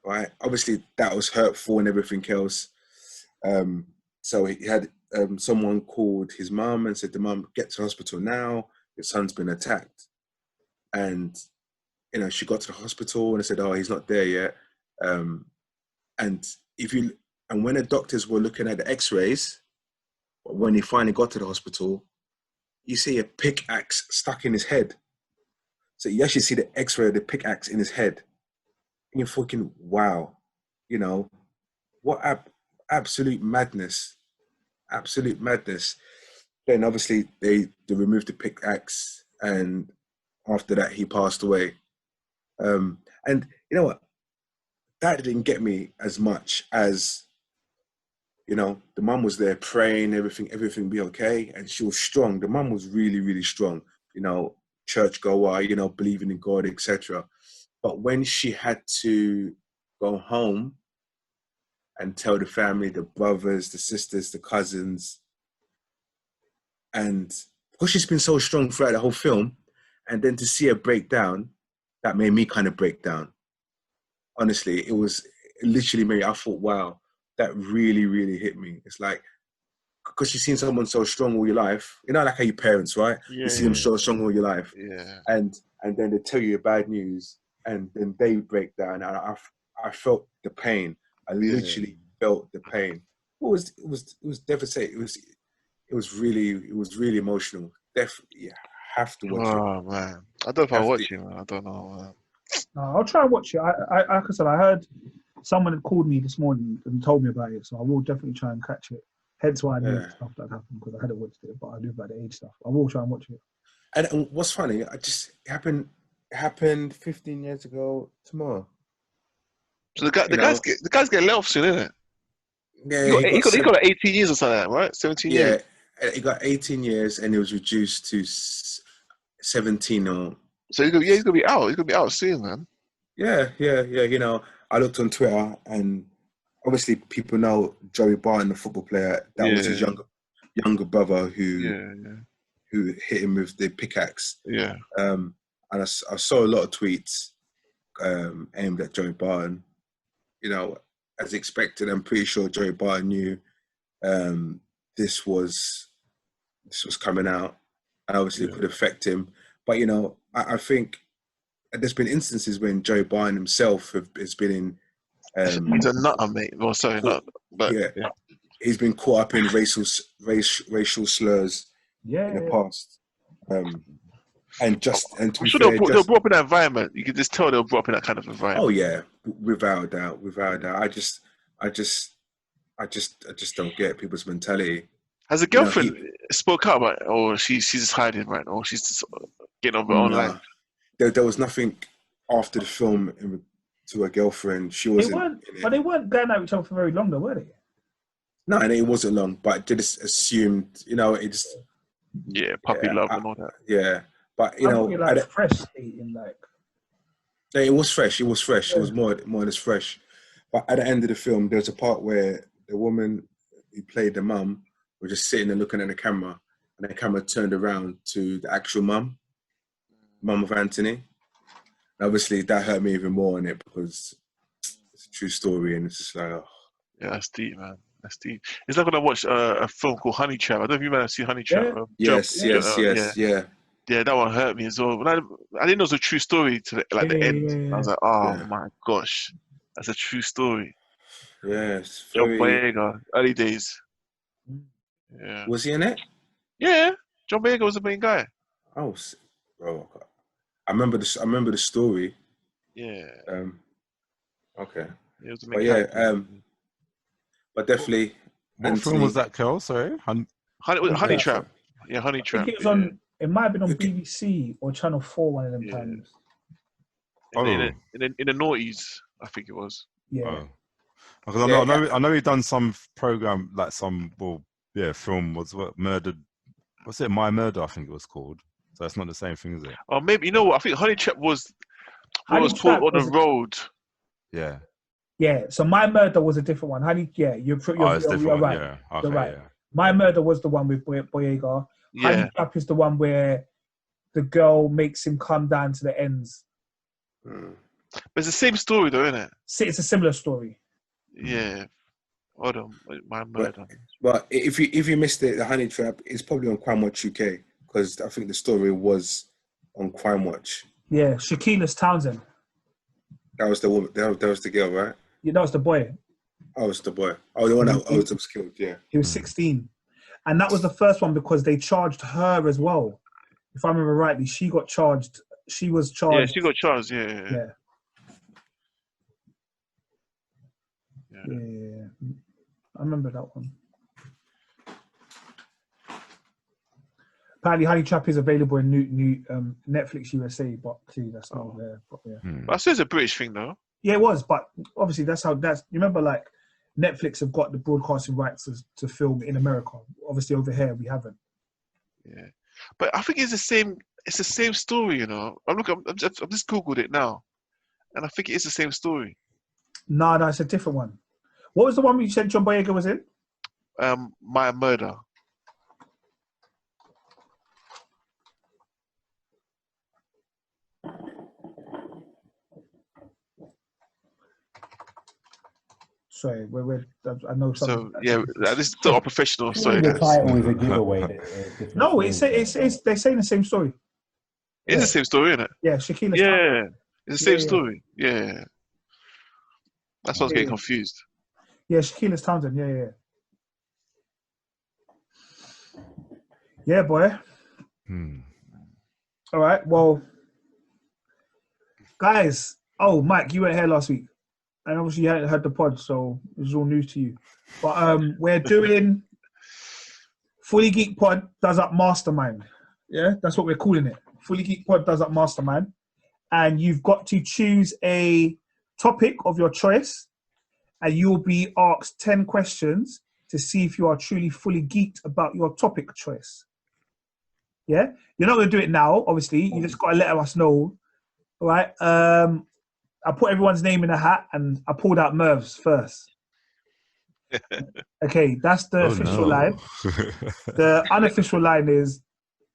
right? Obviously, that was hurtful and everything else. So he had someone called his mum and said, "The mum, get to the hospital now. Your son's been attacked." And she got to the hospital and they said, "Oh, he's not there yet." And when the doctors were looking at the x-rays, when he finally got to the hospital, you see a pickaxe stuck in his head. So you actually see the x-ray of the pickaxe in his head. And you're thinking, wow, what absolute madness. Absolute madness. Then obviously they removed the pickaxe, and after that he passed away. And you know what? That didn't get me as much as the mum was there praying, everything be okay, and she was strong. The mum was really, really strong, churchgoer, believing in God, etc. But when she had to go home and tell the family, the brothers, the sisters, the cousins, and because she's been so strong throughout the whole film, and then to see her break down, that made me kind of break down. Honestly, it literally made me, I thought, wow, that really, really hit me. It's like, because you've seen someone so strong all your life, like how your parents, right? Yeah, you see them so strong all your life. Yeah. And then they tell you bad news, and then they break down. And I felt the pain. I literally felt the pain. It was devastating. It was really emotional. Definitely, you have to watch it. Oh man, I don't know if I'll watch it, man. I don't know. Man. No, I'll try and watch it. Like I said, I heard someone had called me this morning and told me about it, so I will definitely try and catch it. Hence why I knew stuff that happened, because I hadn't watched it, but I knew about the age stuff. I will try and watch it. And what's funny, it happened 15 years ago tomorrow. So the guys get let off soon, isn't it? Yeah, he got like 18 years or something, right? 17 years. Yeah, he got 18 years, and it was reduced to 17 or. So he's gonna be out. He's gonna be out soon, man. Yeah. I looked on Twitter, and obviously people know Joey Barton, the football player. That was his younger brother who who hit him with the pickaxe. Yeah. And I saw a lot of tweets aimed at Joey Barton. You know, as expected, I'm pretty sure Joey Barton knew this was coming out, and obviously it could affect him. But you know, I think there's been instances when Joey Barton himself has been in. He's a nutter, mate. Well, sorry, not. But yeah, he's been caught up in racial slurs in the past. And to I'm be sure fair, they were brought up in that environment. You can just tell they were brought up in that kind of environment. Oh yeah, without a doubt. I just don't get people's mentality. Has a girlfriend spoke out about it, or she's just hiding, right? Or she's just getting on her own life? There was nothing after the film to her girlfriend. She wasn't. But they weren't going out with each other for very long, though, were they? No, and it wasn't long. But they just assumed, you know, it's. Yeah, puppy love and all that. Yeah, but you know, like fresh eating, like. Yeah, it was fresh. It was fresh. It was more or less fresh. But at the end of the film, there's a part where the woman who played the mum was just sitting and looking at the camera, and the camera turned around to the actual mum of Anthony. And obviously, that hurt me even more in it because it's a true story, and it's just like, oh. Yeah, that's deep, man. That's deep. It's like when I watched a film called Honey Trap. I don't know if you might have seen Honey Trap. Yes. Yeah, that one hurt me as well. But I didn't know it was a true story to the end. Yeah. I was like, oh my gosh, that's a true story. Yeah, it's John Boyega, early days. Yeah. Was he in it? Yeah, John Boyega was the main guy. Oh, bro, I remember the story. Yeah. Okay. It was the main guy. But definitely. What film was that, Kel? Sorry, Honey Trap. Yeah, Honey Trap. I think it was on. It might have been on BBC or Channel 4 one of them times. In the noughties, I think it was. Yeah. Because I know he done some program like some film was Murdered. What's it? My Murder, I think it was called. So it's not the same thing, is it? Oh, maybe you know what? I think Honey Trap was called On the Road. Yeah. Yeah. So My Murder was a different one. You're right. Yeah. Okay, you're right. Yeah. My Murder was the one with Boyega. Yeah. Honey Trap is the one where the girl makes him come down to the ends. But it's the same story, though, isn't it? It's a similar story. Yeah. Hold on, My Murder. But if you missed it, the Honey Trap is probably on Crime Watch UK because I think the story was on Crime Watch. Yeah, Shaquille Townsend. That was the woman. That was the girl, right? Yeah, that was the boy. Oh, it's the boy. Oh, the one that was killed. Yeah. He was 16, and that was the first one because they charged her as well. If I remember rightly, she got charged. She was charged. Yeah, she got charged. Yeah. I remember that one. Apparently, Honey Trap is available in new Netflix USA, but clearly that's not there. But yeah, but I say it's a British thing, though. Yeah, it was, but obviously that's. You remember, like Netflix have got the broadcasting rights to film in America. Obviously, over here we haven't. Yeah, but I think it's the same. It's the same story, you know. I've just googled it now, and I think it is the same story. No, it's a different one. What was the one you said John Boyega was in? My Murder. Sorry, I know something. So yeah, this is not professional. Sorry, the title is a giveaway. No, they're saying the same story. It's the same story, isn't it? Yeah, Shaquille. Yeah, it's the same story. Yeah. That's why I was getting confused. Yeah, Shaquille Townsend. Yeah. Yeah, boy. All right. Well, guys. Oh, Mike, you weren't here last week, and obviously you hadn't heard the pod, so this is all news to you. But we're doing Fully Geek Pod Does Up Mastermind. Yeah, that's what we're calling it. Fully Geek Pod Does Up Mastermind, and you've got to choose a topic of your choice, and you will be asked 10 questions to see if you are truly fully geeked about your topic choice. Yeah? You're not going to do it now, obviously. You just got to let us know. All right? I put everyone's name in a hat, and I pulled out Mervs first. Okay, that's the official line. The unofficial line is,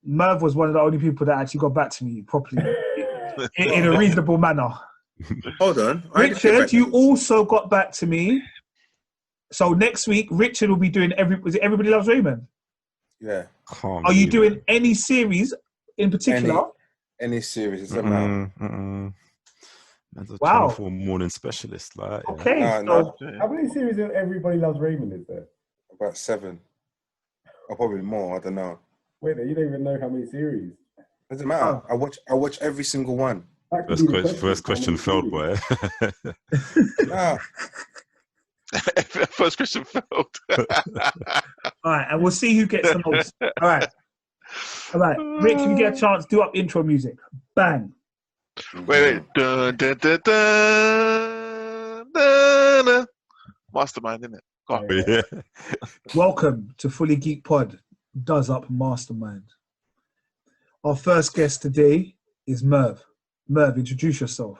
Merv was one of the only people that actually got back to me properly in a reasonable manner. Hold on. Richard, you also got back to me. So next week, Richard will be doing Everybody Loves Raymond? Yeah. Are you doing any series in particular? Any series, it doesn't matter. Wow. Channel 4 morning specialist. Like, yeah. Okay. How many series of Everybody Loves Raymond is there? About 7. Or probably more, I don't know. Wait, you don't even know how many series. Doesn't matter. I watch every single one. First question failed, boy. First question failed. All right, and we'll see who gets the most. All right. Rich, if you get a chance, do up intro music. Bang. Wait. Dun, dun, dun, dun, dun, dun. Mastermind, isn't it? Go on. Yeah. Welcome to Fully Geek Pod, Does Up Mastermind. Our first guest today is Merv. Merv, introduce yourself.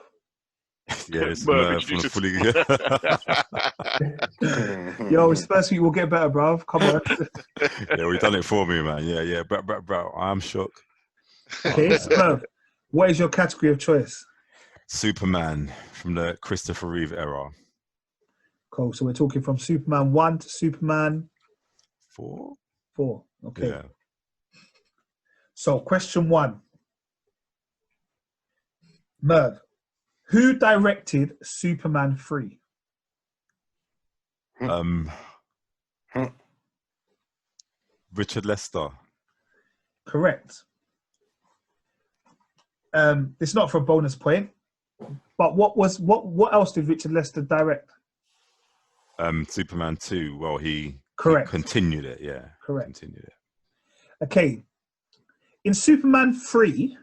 Yeah, it's Merv from Fully Geek. Yo, it's first week, we'll get better, bruv. Come on. Yeah, we've done it for me, man. Yeah. Bro, I'm shook. Okay, so Merv, what is your category of choice? Superman from the Christopher Reeve era. Cool. So we're talking from Superman 1 to Superman 4. Okay. Yeah. So question 1. Merv, who directed Superman 3? Richard Lester. Correct. It's not for a bonus point, but what else did Richard Lester direct? Superman 2. Well, he continued it. Yeah. Correct. Continued it. Okay. In Superman 3,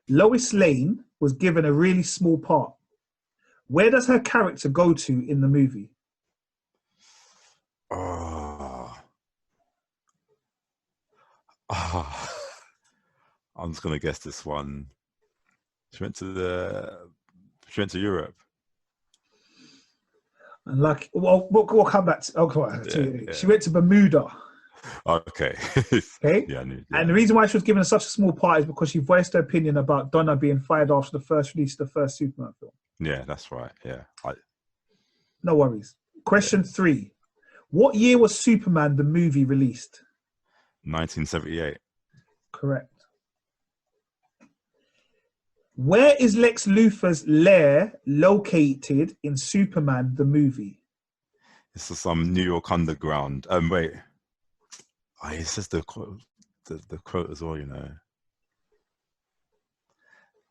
Lois Lane was given a really small part. Where does her character go to in the movie? I'm just gonna guess this one. She went to Europe. Unlucky. Well, we'll come back to. She went to Bermuda. Okay. Okay. Yeah, I knew. And the reason why she was given such a small part is because she voiced her opinion about Donna being fired after the first release of the first Superman film. Yeah, that's right. Yeah. No worries. Question 3. What year was Superman the movie released? 1978. Correct. Where is Lex Luthor's lair located in Superman the movie? This is some New York underground. Wait. It says the quote as well, you know.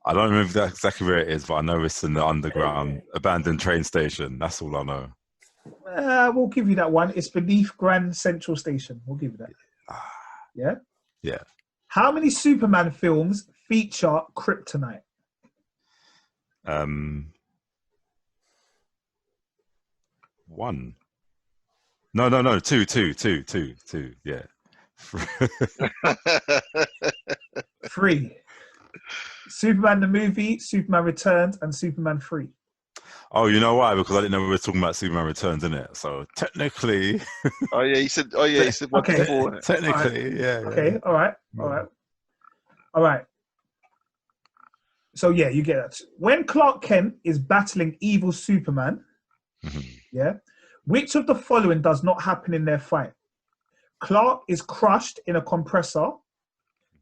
I don't remember exactly where it is, but I know it's in the underground abandoned train station. That's all I know. We'll give you that one. It's beneath Grand Central Station. We'll give you that. Yeah? Yeah. How many Superman films feature kryptonite? 1. No. 2. Yeah. 3. Superman the movie, Superman Returns, and Superman 3. Oh, you know why? Because I didn't know we were talking about Superman Returns, innit? So technically. He said 1 to 4. Technically, yeah. Okay, all right. So yeah, you get that. When Clark Kent is battling evil Superman, which of the following does not happen in their fight? Clark is crushed in a compressor.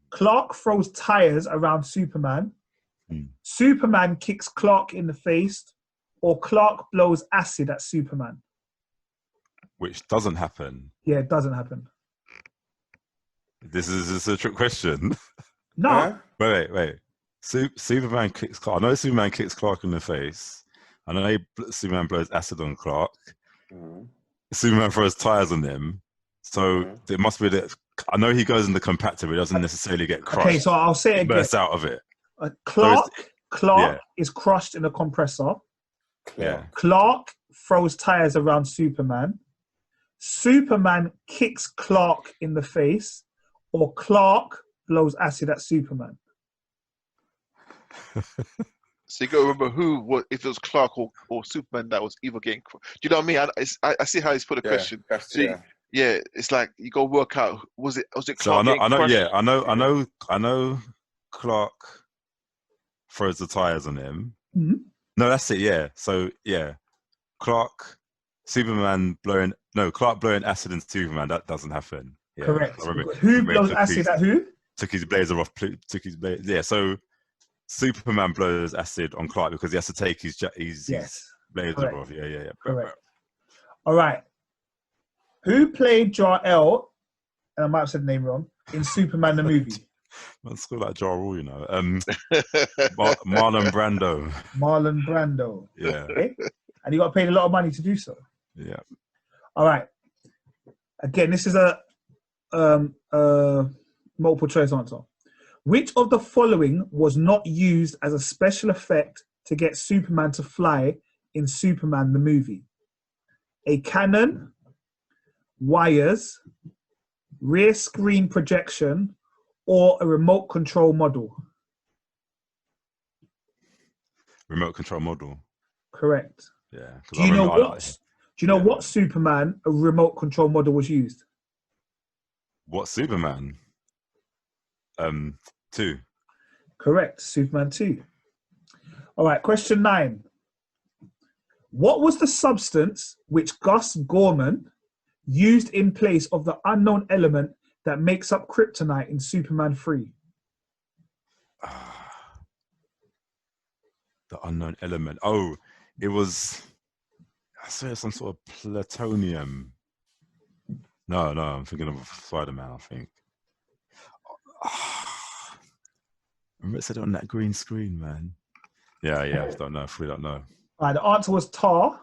Clark throws tires around Superman. Superman kicks Clark in the face, or Clark blows acid at Superman. Which doesn't happen. Yeah, it doesn't happen. This is a trick question. No. Wait. Superman kicks Clark. I know Superman kicks Clark in the face. I know Superman blows acid on Clark. Superman throws tires on him. So it must be that. I know he goes in the compactor, but he doesn't necessarily get crushed. Okay, so I'll say it again. Bursts out of it. Clark is crushed in a compressor. Yeah. Clark throws tires around Superman. Superman kicks Clark in the face, or Clark blows acid at Superman. So you got to remember if it was Clark or Superman that was either getting. Do you know what I mean? I see how he's put the question. Yeah, it's like you go work out. Was it So Clark? I know. Clark throws the tires on him. Mm-hmm. No, that's it. Yeah. So yeah, Clark blowing acid into Superman. That doesn't happen. Yeah. Correct. Who blows acid at who? Took his blazer off. Yeah. So Superman blows acid on Clark because he has to take his blazer off. Yeah. Correct. All right. Who played Jor-El, and I might have said the name wrong, in Superman the movie? It's called like Ja Rule, you know. Marlon Brando. Marlon Brando. Yeah. Okay. And he got paid a lot of money to do so. Yeah. All right. Again, this is a multiple choice answer. Which of the following was not used as a special effect to get Superman to fly in Superman the movie? A cannon, wires, rear screen projection, or a remote control model? Remote control model. Correct. Yeah. Do you know what Superman a remote control model was used? What Superman? 2. Correct. Superman 2. All right. Question 9. What was the substance which Gus Gorman used in place of the unknown element that makes up kryptonite in Superman 3? The unknown element. Oh, it was. I swear some sort of plutonium. No, I'm thinking of Spider-Man. I think. Remember it said it on that green screen, man. Yeah. I don't know. We don't know. All right. The answer was tar.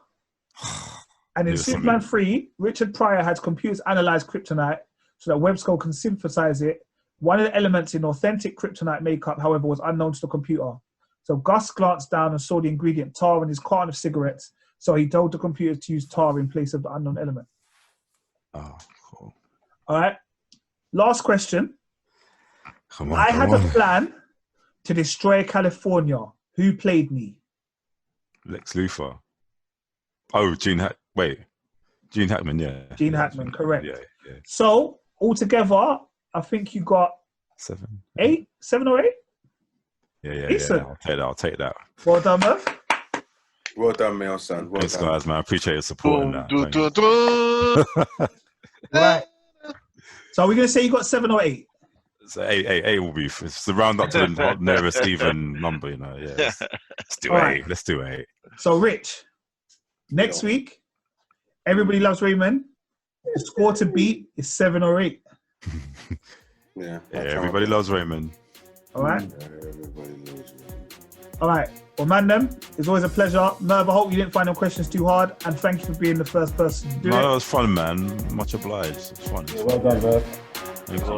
And in Superman 3, Richard Pryor had computers analyze kryptonite so that Web Skull can synthesize it. One of the elements in authentic kryptonite makeup, however, was unknown to the computer. So Gus glanced down and saw the ingredient tar in his carton of cigarettes. So he told the computer to use tar in place of the unknown element. Oh, cool. All right. Last question. Come on. I had a plan to destroy California. Who played me? Lex Luthor. Oh, Gene Hackman, yeah. Gene Hackman, correct. Yeah. So, altogether, I think you got 7 or 8? Yeah. I'll take that. Well done, Merv. Well done, Mel, son. Well Thanks, done. guys, man. I appreciate your support in that. Right. So are we going to say you got 7 or 8? So 8 will be, it's the round up to the nearest even number, you know. Yeah. Let's do 8. Right. Let's do 8. So, Rich, next week, Everybody Loves Raymond. The score to beat is 7 or 8. Yeah. Everybody loves Raymond. All right. Everybody loves Raymond. All right. Well, man, it's always a pleasure. Merv, I hope you didn't find them questions too hard, and thank you for being the first person to do it. No, it was fun, man. Much obliged. It's fun. Yeah, well done, Merv.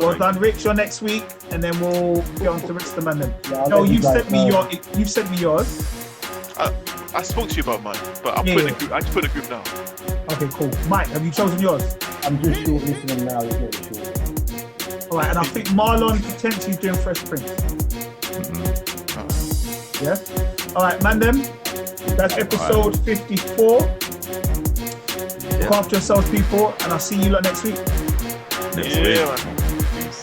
Well done, Rich. You're next week, and then we'll get on to Rich the man. Yeah, no, you've sent me yours. I spoke to you about mine, but I'll put in the group. I just put in the group now. Okay, cool. Mike, have you chosen yours? I'm just shortlisting them now. You get the short. All right, and I think Marlon potentially is doing Fresh Prince. Yeah. All right, man. That's episode 54. Look after yourselves, people, and I'll see you lot next week. Next week. Man. Peace.